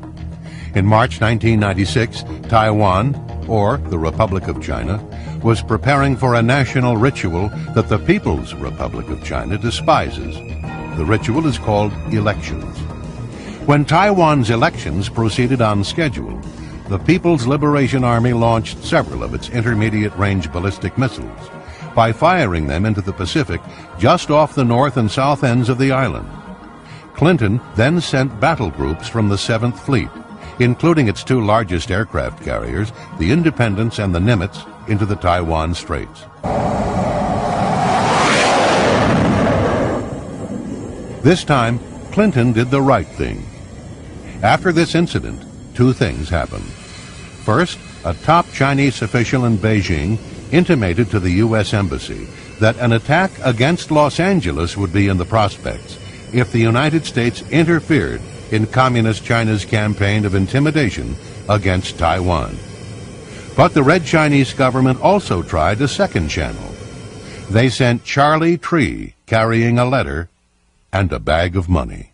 In March 1996, Taiwan, or the Republic of China, was preparing for a national ritual that the People's Republic of China despises. The ritual is called elections. When Taiwan's elections proceeded on schedule, the People's Liberation Army launched several of its intermediate-range ballistic missiles by firing them into the Pacific just off the north and south ends of the island. Clinton then sent battle groups from the 7th Fleet, including its two largest aircraft carriers, the Independence and the Nimitz, into the Taiwan Straits. This time, Clinton did the right thing. After this incident, two things happened. First, a top Chinese official in Beijing intimated to the U.S. Embassy that an attack against Los Angeles would be in the prospects if the United States interfered in Communist China's campaign of intimidation against Taiwan. But the Red Chinese government also tried a second channel. They sent Charlie Tree carrying a letter and a bag of money.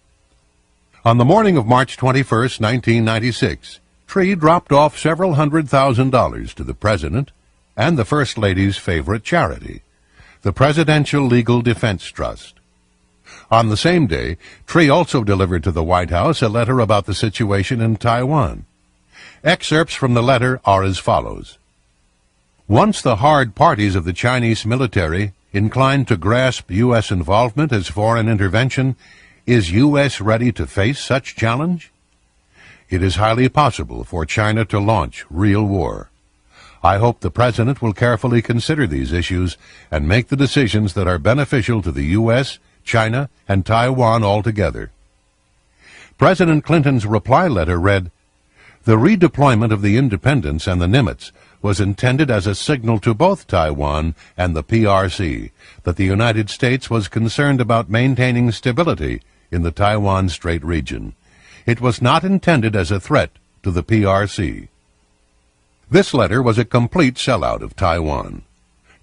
On the morning of March 21, 1996, Tree dropped off several $100,000 to the President and the First Lady's favorite charity, the Presidential Legal Defense Trust. On the same day, Tree also delivered to the White House a letter about the situation in Taiwan. Excerpts from the letter are as follows. Once the hard parties of the Chinese military inclined to grasp U.S. involvement as foreign intervention, is U.S. ready to face such challenge? It is highly possible for China to launch real war. I hope the President will carefully consider these issues and make the decisions that are beneficial to the U.S., China, and Taiwan altogether. President Clinton's reply letter read, "The redeployment of the Independence and the Nimitz was intended as a signal to both Taiwan and the PRC that the United States was concerned about maintaining stability in the Taiwan Strait region. It was not intended as a threat to the PRC." This letter was a complete sellout of Taiwan.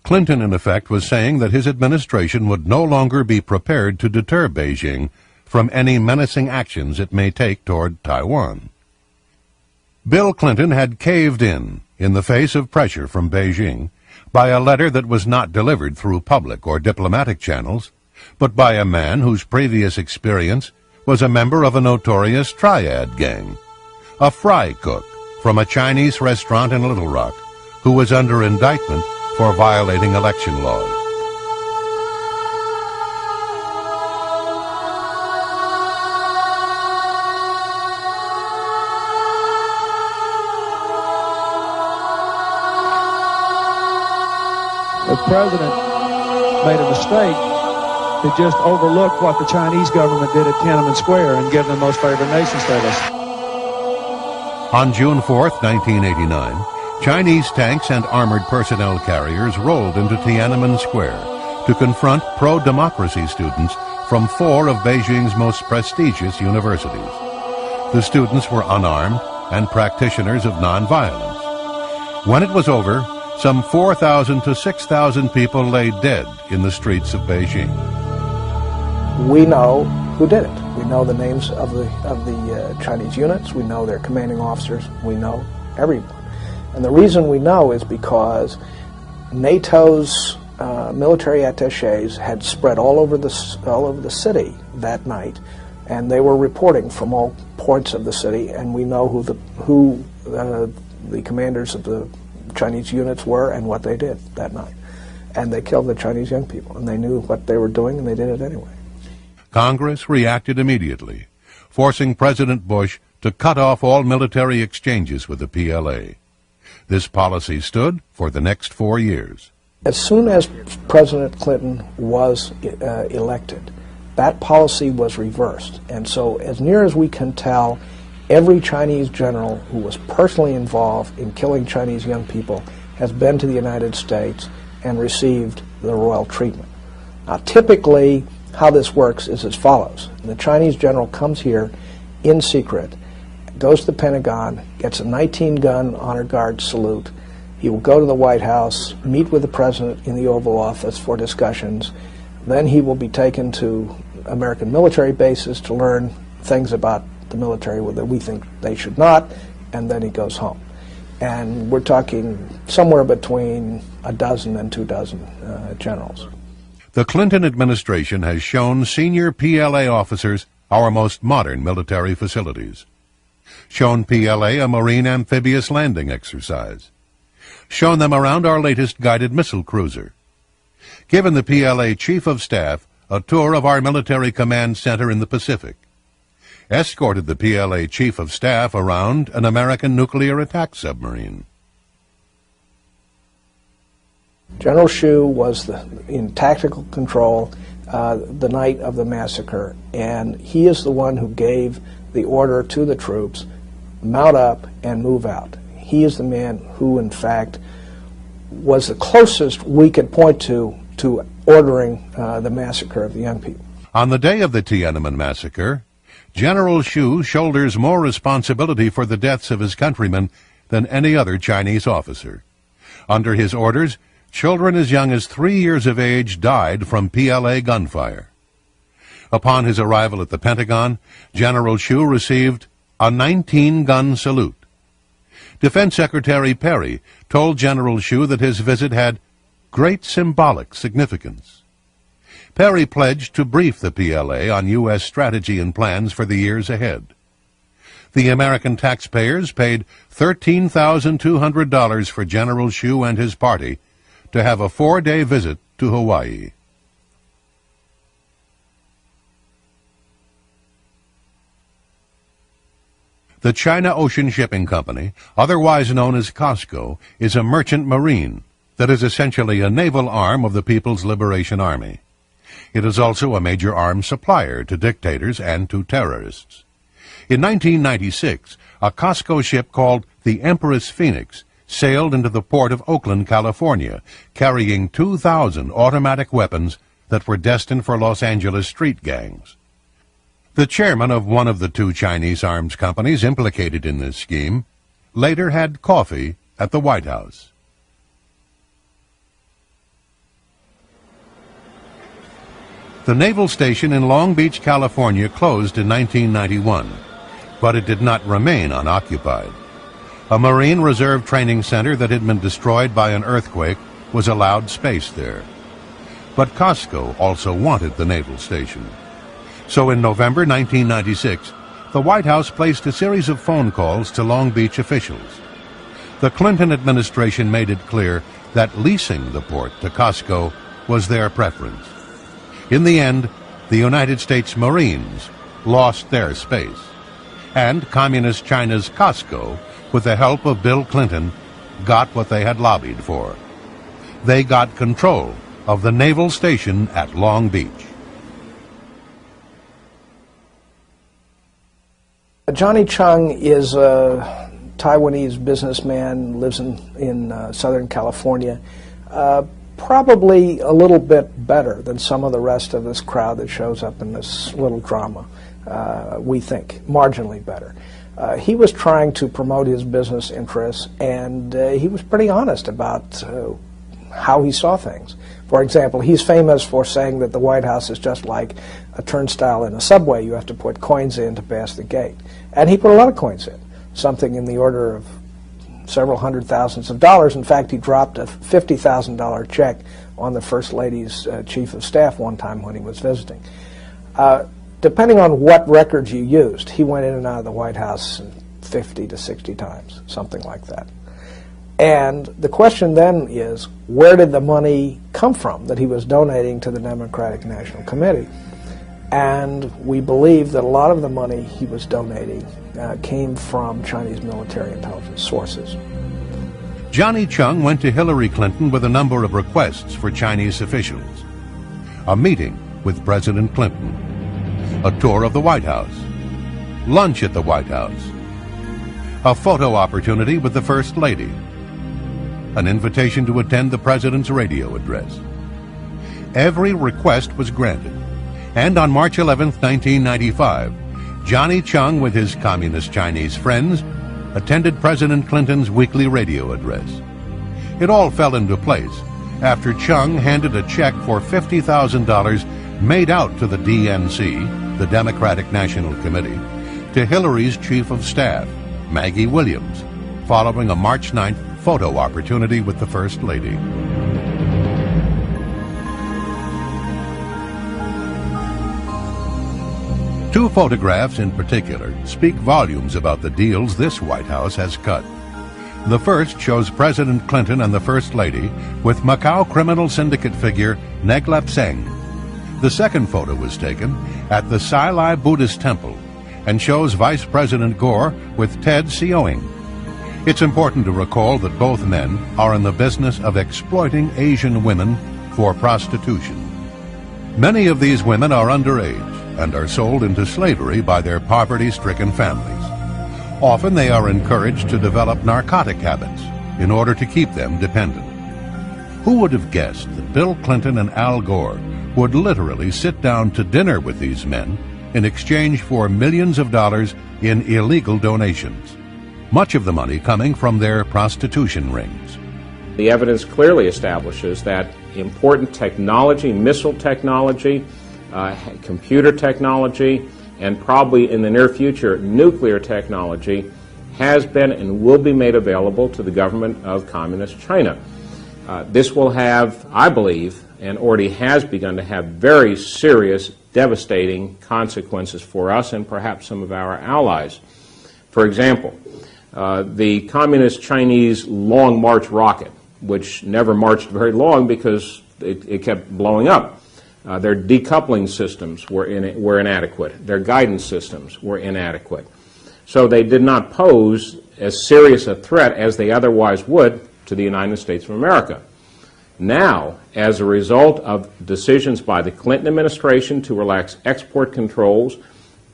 Clinton, in effect, was saying that his administration would no longer be prepared to deter Beijing from any menacing actions it may take toward Taiwan. Bill Clinton had caved in the face of pressure from Beijing, by a letter that was not delivered through public or diplomatic channels, but by a man whose previous experience was a member of a notorious triad gang, a fry cook from a Chinese restaurant in Little Rock, who was under indictment for violating election laws. The president made a mistake to just overlook what the Chinese government did at Tiananmen Square and give them most favored nation status. On June 4th, 1989, Chinese tanks and armored personnel carriers rolled into Tiananmen Square to confront pro-democracy students from 4 of Beijing's most prestigious universities. The students were unarmed and practitioners of nonviolence. When it was over, some 4,000 to 6,000 people lay dead in the streets of Beijing. We know who did it. We know the names of the Chinese units. We know their commanding officers. We know everyone. And the reason we know is because NATO's military attaches had spread all over the city that night, and they were reporting from all points of the city. And we know who the commanders of the Chinese units were and what they did that night. And they killed the Chinese young people, and they knew what they were doing, and they did it anyway. Congress reacted immediately, forcing President Bush to cut off all military exchanges with the PLA. This policy stood for the next 4 years. As soon as President Clinton was elected, that policy was reversed. And so, as near as we can tell, every Chinese general who was personally involved in killing Chinese young people has been to the United States and received the royal treatment. Now, typically, how this works is as follows. The Chinese general comes here in secret, goes to the Pentagon, gets a 19-gun honor guard salute. He will go to the White House, meet with the president in the Oval Office for discussions. Then he will be taken to American military bases to learn things about the military that we think they should not, and then he goes home. And we're talking somewhere between a dozen and 24 generals. The Clinton administration has shown senior PLA officers our most modern military facilities, shown PLA a Marine amphibious landing exercise, shown them around our latest guided missile cruiser, given the PLA Chief of Staff a tour of our military command center in the Pacific, escorted the PLA Chief of Staff around an American nuclear attack submarine. General Xu was in tactical control the night of the massacre, and he is the one who gave the order to the troops, mount up and move out. He is the man who, in fact, was the closest we could point to ordering the massacre of the young people. On the day of the Tiananmen massacre, General Xu shoulders more responsibility for the deaths of his countrymen than any other Chinese officer. Under his orders, children as young as 3 years of age died from PLA gunfire. Upon his arrival at the Pentagon, General Xu received a 19-gun salute. Defense Secretary Perry told General Xu that his visit had great symbolic significance. Perry pledged to brief the PLA on U.S. strategy and plans for the years ahead. The American taxpayers paid $13,200 for General Xu and his party to have a 4-day visit to Hawaii. The China Ocean Shipping Company, otherwise known as COSCO, is a merchant marine that is essentially a naval arm of the People's Liberation Army. It is also a major arms supplier to dictators and to terrorists. In 1996, a COSCO ship called the Empress Phoenix sailed into the port of Oakland, California, carrying 2,000 automatic weapons that were destined for Los Angeles street gangs. The chairman of one of the 2 Chinese arms companies implicated in this scheme later had coffee at the White House. The naval station in Long Beach, California closed in 1991, but it did not remain unoccupied. A Marine Reserve training center that had been destroyed by an earthquake was allowed space there. But COSCO also wanted the naval station. So in November 1996, the White House placed a series of phone calls to Long Beach officials. The Clinton administration made it clear that leasing the port to COSCO was their preference. In the end, the United States Marines lost their space, and Communist China's COSCO, with the help of Bill Clinton, got what they had lobbied for. They got control of the naval station at Long Beach. Johnny Chung is a Taiwanese businessman, lives in Southern California. Probably a little bit better than some of the rest of this crowd that shows up in this little drama, we think, marginally better. He was trying to promote his business interests, and he was pretty honest about how he saw things. For example, he's famous for saying that the White House is just like a turnstile in a subway. You have to put coins in to pass the gate. And he put a lot of coins in, something in the order of several hundred thousands of dollars. In fact, he dropped a $50,000 check on the First Lady's chief of staff one time when he was visiting. Depending on what records you used, he went in and out of the White House 50 to 60 times, something like that. And the question then is, where did the money come from that he was donating to the Democratic National Committee? And we believe that a lot of the money he was donating came from Chinese military intelligence sources. Johnny Chung went to Hillary Clinton with a number of requests for Chinese officials. A meeting with President Clinton, a tour of the White House, lunch at the White House, a photo opportunity with the First Lady, an invitation to attend the President's radio address. Every request was granted, and on March 11, 1995, Johnny Chung, with his communist Chinese friends, attended President Clinton's weekly radio address. It all fell into place after Chung handed a check for $50,000 made out to the DNC, the Democratic National Committee, to Hillary's chief of staff, Maggie Williams, following a March 9th photo opportunity with the First Lady. Two photographs in particular speak volumes about the deals this White House has cut. The first shows President Clinton and the First Lady with Macau criminal syndicate figure Neglep Seng. The second photo was taken at the Sai Lai Buddhist Temple and shows Vice President Gore with Ted Sioing. It's important to recall that both men are in the business of exploiting Asian women for prostitution. Many of these women are underage and are sold into slavery by their poverty-stricken families. Often they are encouraged to develop narcotic habits in order to keep them dependent. Who would have guessed that Bill Clinton and Al Gore would literally sit down to dinner with these men in exchange for millions of dollars in illegal donations, much of the money coming from their prostitution rings? The evidence clearly establishes that important technology, missile technology, computer technology, and probably in the near future, nuclear technology, has been and will be made available to the government of Communist China. This will have, I believe, and already has begun to have very serious, devastating consequences for us and perhaps some of our allies. For example, the Communist Chinese Long March rocket, which never marched very long because it kept blowing up. Their decoupling systems were inadequate. Their guidance systems were inadequate. So they did not pose as serious a threat as they otherwise would to the United States of America. Now, as a result of decisions by the Clinton administration to relax export controls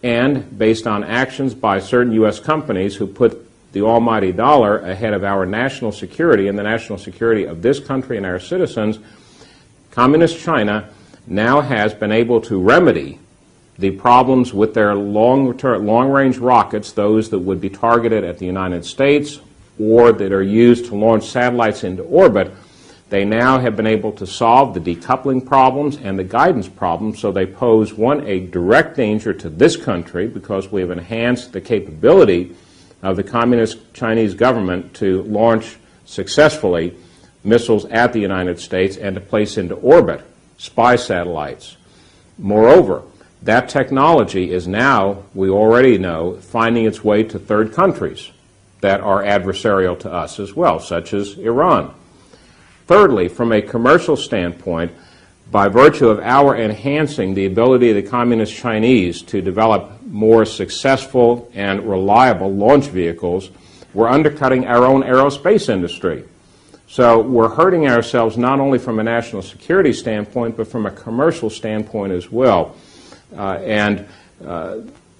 and based on actions by certain U.S. companies who put the almighty dollar ahead of our national security and the national security of this country and our citizens, Communist China now has been able to remedy the problems with their long-range rockets, those that would be targeted at the United States or that are used to launch satellites into orbit. They now have been able to solve the decoupling problems and the guidance problems, so they pose, one, a direct danger to this country because we have enhanced the capability of the Communist Chinese government to launch successfully missiles at the United States and to place into orbit spy satellites. Moreover, that technology is now, we already know, finding its way to third countries that are adversarial to us as well, such as Iran. Thirdly, from a commercial standpoint, by virtue of our enhancing the ability of the Communist Chinese to develop more successful and reliable launch vehicles, we're undercutting our own aerospace industry. So we're hurting ourselves not only from a national security standpoint, but from a commercial standpoint as well.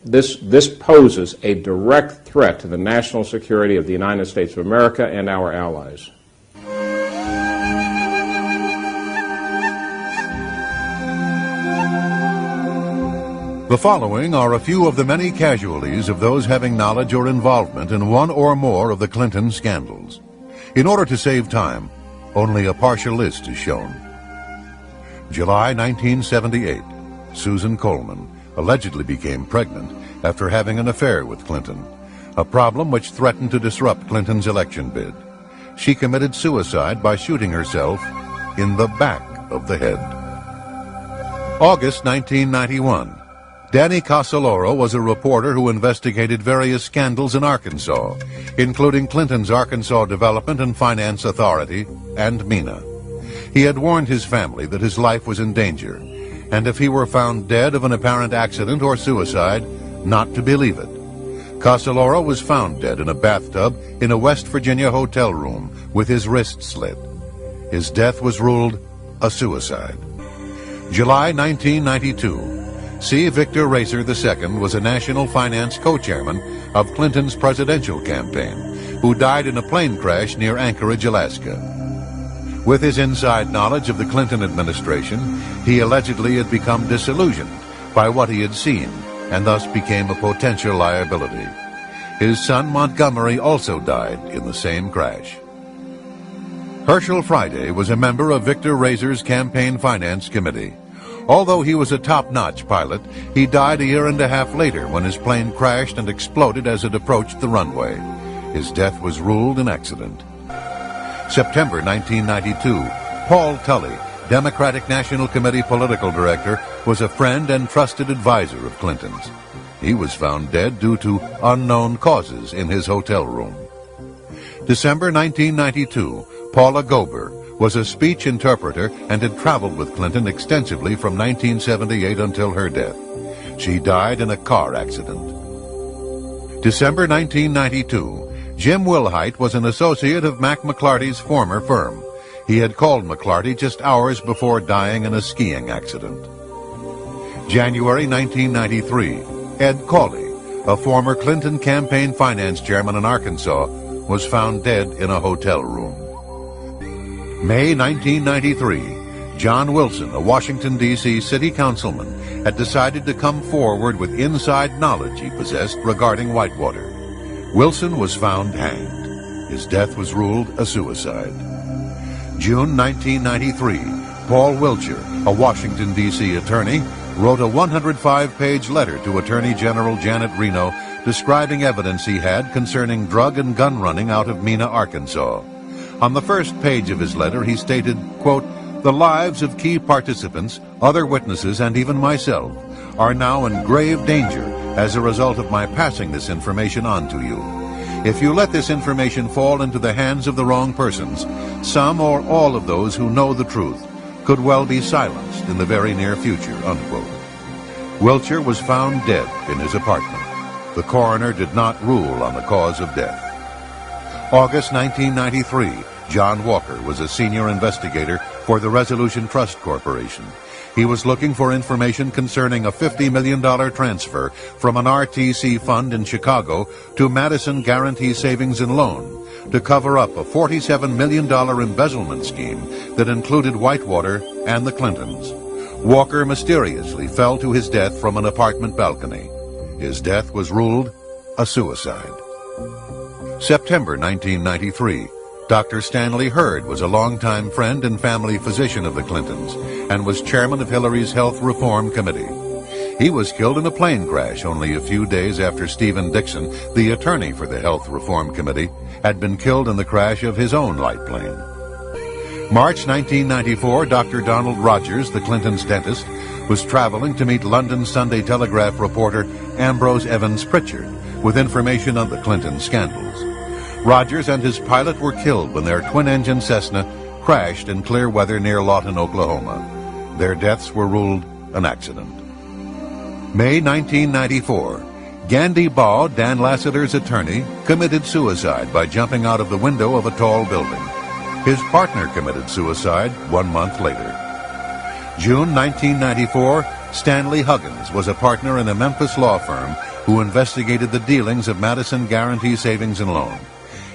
This poses a direct threat to the national security of the United States of America and our allies. The following are a few of the many casualties of those having knowledge or involvement in one or more of the Clinton scandals. In order to save time, only a partial list is shown. July 1978, Susan Coleman allegedly became pregnant after having an affair with Clinton, a problem which threatened to disrupt Clinton's election bid. She committed suicide by shooting herself in the back of the head. August 1991. Danny Casoloro was a reporter who investigated various scandals in Arkansas, including Clinton's Arkansas Development and Finance Authority and MENA. He had warned his family that his life was in danger, and if he were found dead of an apparent accident or suicide, not to believe it. Casoloro was found dead in a bathtub in a West Virginia hotel room with his wrist slit. His death was ruled a suicide. July 1992. C. Victor Racer II was a national finance co-chairman of Clinton's presidential campaign, who died in a plane crash near Anchorage, Alaska. With his inside knowledge of the Clinton administration, he allegedly had become disillusioned by what he had seen and thus became a potential liability. His son Montgomery also died in the same crash. Herschel Friday was a member of Victor Racer's campaign finance committee. Although he was a top-notch pilot, he died a year and a half later when his plane crashed and exploded as it approached the runway. His death was ruled an accident. September 1992, Paul Tully, Democratic National Committee political director, was a friend and trusted advisor of Clinton's. He was found dead due to unknown causes in his hotel room. December 1992, Paula Gober was a speech interpreter and had traveled with Clinton extensively from 1978 until her death. She died in a car accident. December 1992, Jim Wilhite was an associate of Mac McLarty's former firm. He had called McLarty just hours before dying in a skiing accident. January 1993, Ed Cawley, a former Clinton campaign finance chairman in Arkansas, was found dead in a hotel room. May 1993, John Wilson, a Washington, D.C. city councilman, had decided to come forward with inside knowledge he possessed regarding Whitewater. Wilson was found hanged. His death was ruled a suicide. June 1993, Paul Wiltshire, a Washington, D.C. attorney, wrote a 105-page letter to Attorney General Janet Reno describing evidence he had concerning drug and gun running out of Mena, Arkansas. On the first page of his letter, he stated, quote, "The lives of key participants, other witnesses, and even myself are now in grave danger as a result of my passing this information on to you. If you let this information fall into the hands of the wrong persons, some or all of those who know the truth could well be silenced in the very near future," unquote. Wiltshire was found dead in his apartment. The coroner did not rule on the cause of death. August 1993, John Walker was a senior investigator for the Resolution Trust Corporation. He was looking for information concerning a $50 million transfer from an RTC fund in Chicago to Madison Guarantee Savings and Loan to cover up a $47 million embezzlement scheme that included Whitewater and the Clintons. Walker mysteriously fell to his death from an apartment balcony. His death was ruled a suicide. September 1993. Dr. Stanley Hurd was a longtime friend and family physician of the Clintons and was chairman of Hillary's Health Reform Committee. He was killed in a plane crash only a few days after Stephen Dixon, the attorney for the Health Reform Committee, had been killed in the crash of his own light plane. March 1994, Dr. Donald Rogers, the Clintons' dentist, was traveling to meet London Sunday Telegraph reporter Ambrose Evans Pritchard with information on the Clinton scandals. Rogers and his pilot were killed when their twin-engine Cessna crashed in clear weather near Lawton, Oklahoma. Their deaths were ruled an accident. May 1994. Gandhi Baugh, Dan Lassiter's attorney, committed suicide by jumping out of the window of a tall building. His partner committed suicide 1 month later. June 1994, Stanley Huggins was a partner in a Memphis law firm who investigated the dealings of Madison Guaranty Savings and Loan.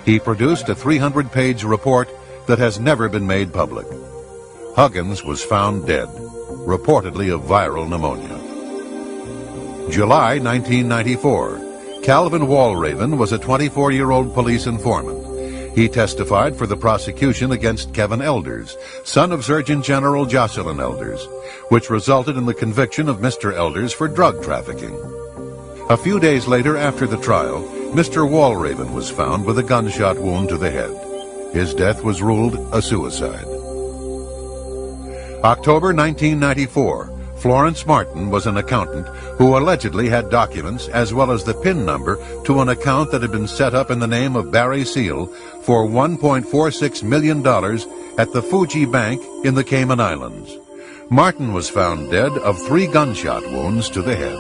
He produced a 300-page report that has never been made public. Huggins was found dead, reportedly of viral pneumonia. July 1994. Calvin Walraven was a 24-year-old police informant. He testified for the prosecution against Kevin Elders, son of Surgeon General Jocelyn Elders, which resulted in the conviction of Mr. Elders for drug trafficking. A few days later, after the trial, Mr. Walraven was found with a gunshot wound to the head. His death was ruled a suicide. October 1994. Florence Martin was an accountant who allegedly had documents as well as the PIN number to an account that had been set up in the name of Barry Seal for $1.46 million at the Fuji Bank in the Cayman Islands. Martin was found dead of 3 gunshot wounds to the head.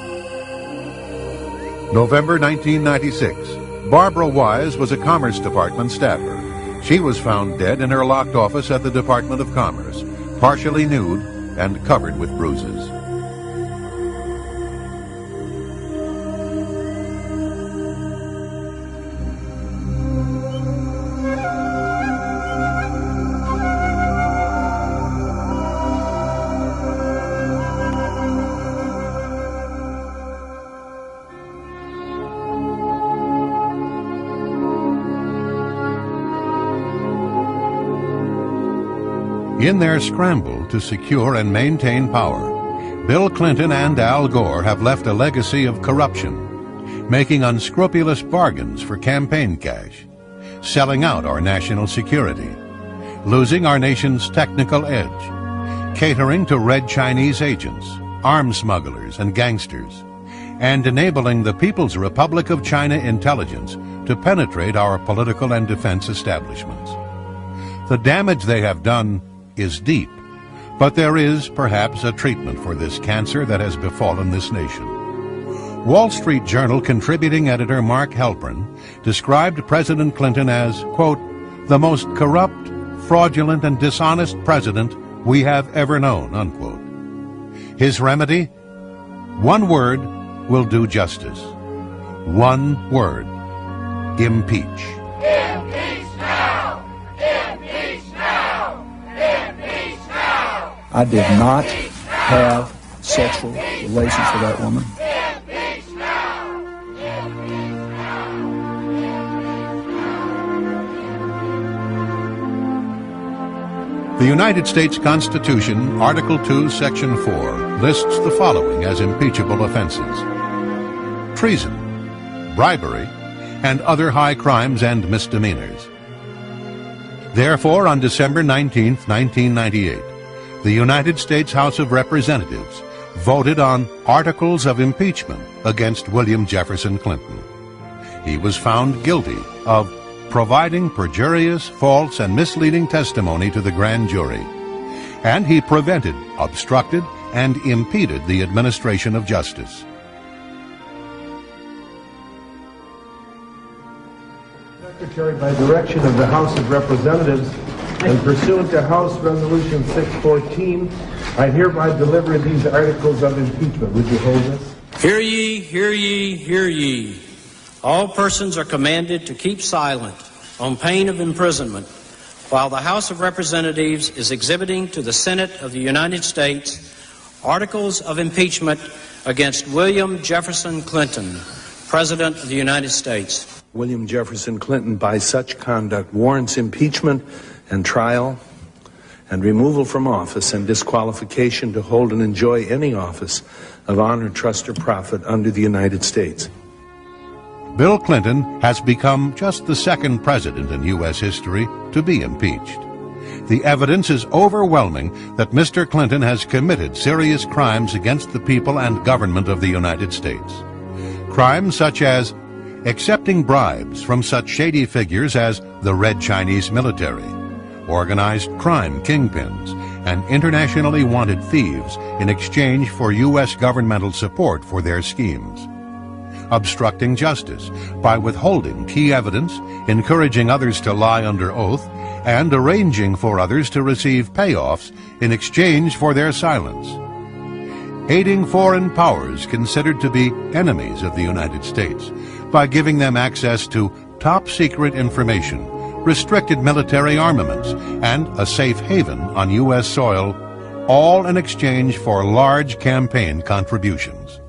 November 1996. Barbara Wise was a Commerce Department staffer. She was found dead in her locked office at the Department of Commerce, partially nude and covered with bruises. In their scramble to secure and maintain power, Bill Clinton and Al Gore have left a legacy of corruption, making unscrupulous bargains for campaign cash, selling out our national security, losing our nation's technical edge, catering to Red Chinese agents, arms smugglers, and gangsters, and enabling the People's Republic of China intelligence to penetrate our political and defense establishments. The damage they have done is deep, but there is perhaps a treatment for this cancer that has befallen this nation. Wall Street Journal contributing editor Mark Halperin described President Clinton as, quote, the most corrupt, fraudulent, and dishonest president we have ever known, unquote. His remedy? One word will do justice. One word. Impeach. Impeach now! Impeach now! Impeach now! I did not have sexual relations with that woman. Impeach now! The United States Constitution, Article 2, Section 4, lists the following as impeachable offenses: treason, bribery, and other high crimes and misdemeanors. Therefore, on December 19, 1998, the United States House of Representatives voted on articles of impeachment against William Jefferson Clinton. He was found guilty of providing perjurious, false, and misleading testimony to the grand jury, and he prevented, obstructed, and impeded the administration of justice. Secretary, by direction of the House of Representatives and pursuant to House Resolution 614, I hereby deliver these articles of impeachment. Would you hold this? Hear ye, hear ye, hear ye. All persons are commanded to keep silent on pain of imprisonment while the House of Representatives is exhibiting to the Senate of the United States articles of impeachment against William Jefferson Clinton, President of the United States. William Jefferson Clinton, by such conduct, warrants impeachment and trial and removal from office and disqualification to hold and enjoy any office of honor, trust, or profit under the United States. Bill Clinton has become just the second president in U.S. history to be impeached. The evidence is overwhelming that Mr. Clinton has committed serious crimes against the people and government of the United States. Crimes such as accepting bribes from such shady figures as the Red Chinese military, organized crime kingpins, and internationally wanted thieves in exchange for U.S. governmental support for their schemes. Obstructing justice by withholding key evidence, encouraging others to lie under oath, and arranging for others to receive payoffs in exchange for their silence. aiding foreign powers considered to be enemies of the United States by giving them access to top-secret information, restricted military armaments, and a safe haven on U.S. soil, all in exchange for large campaign contributions.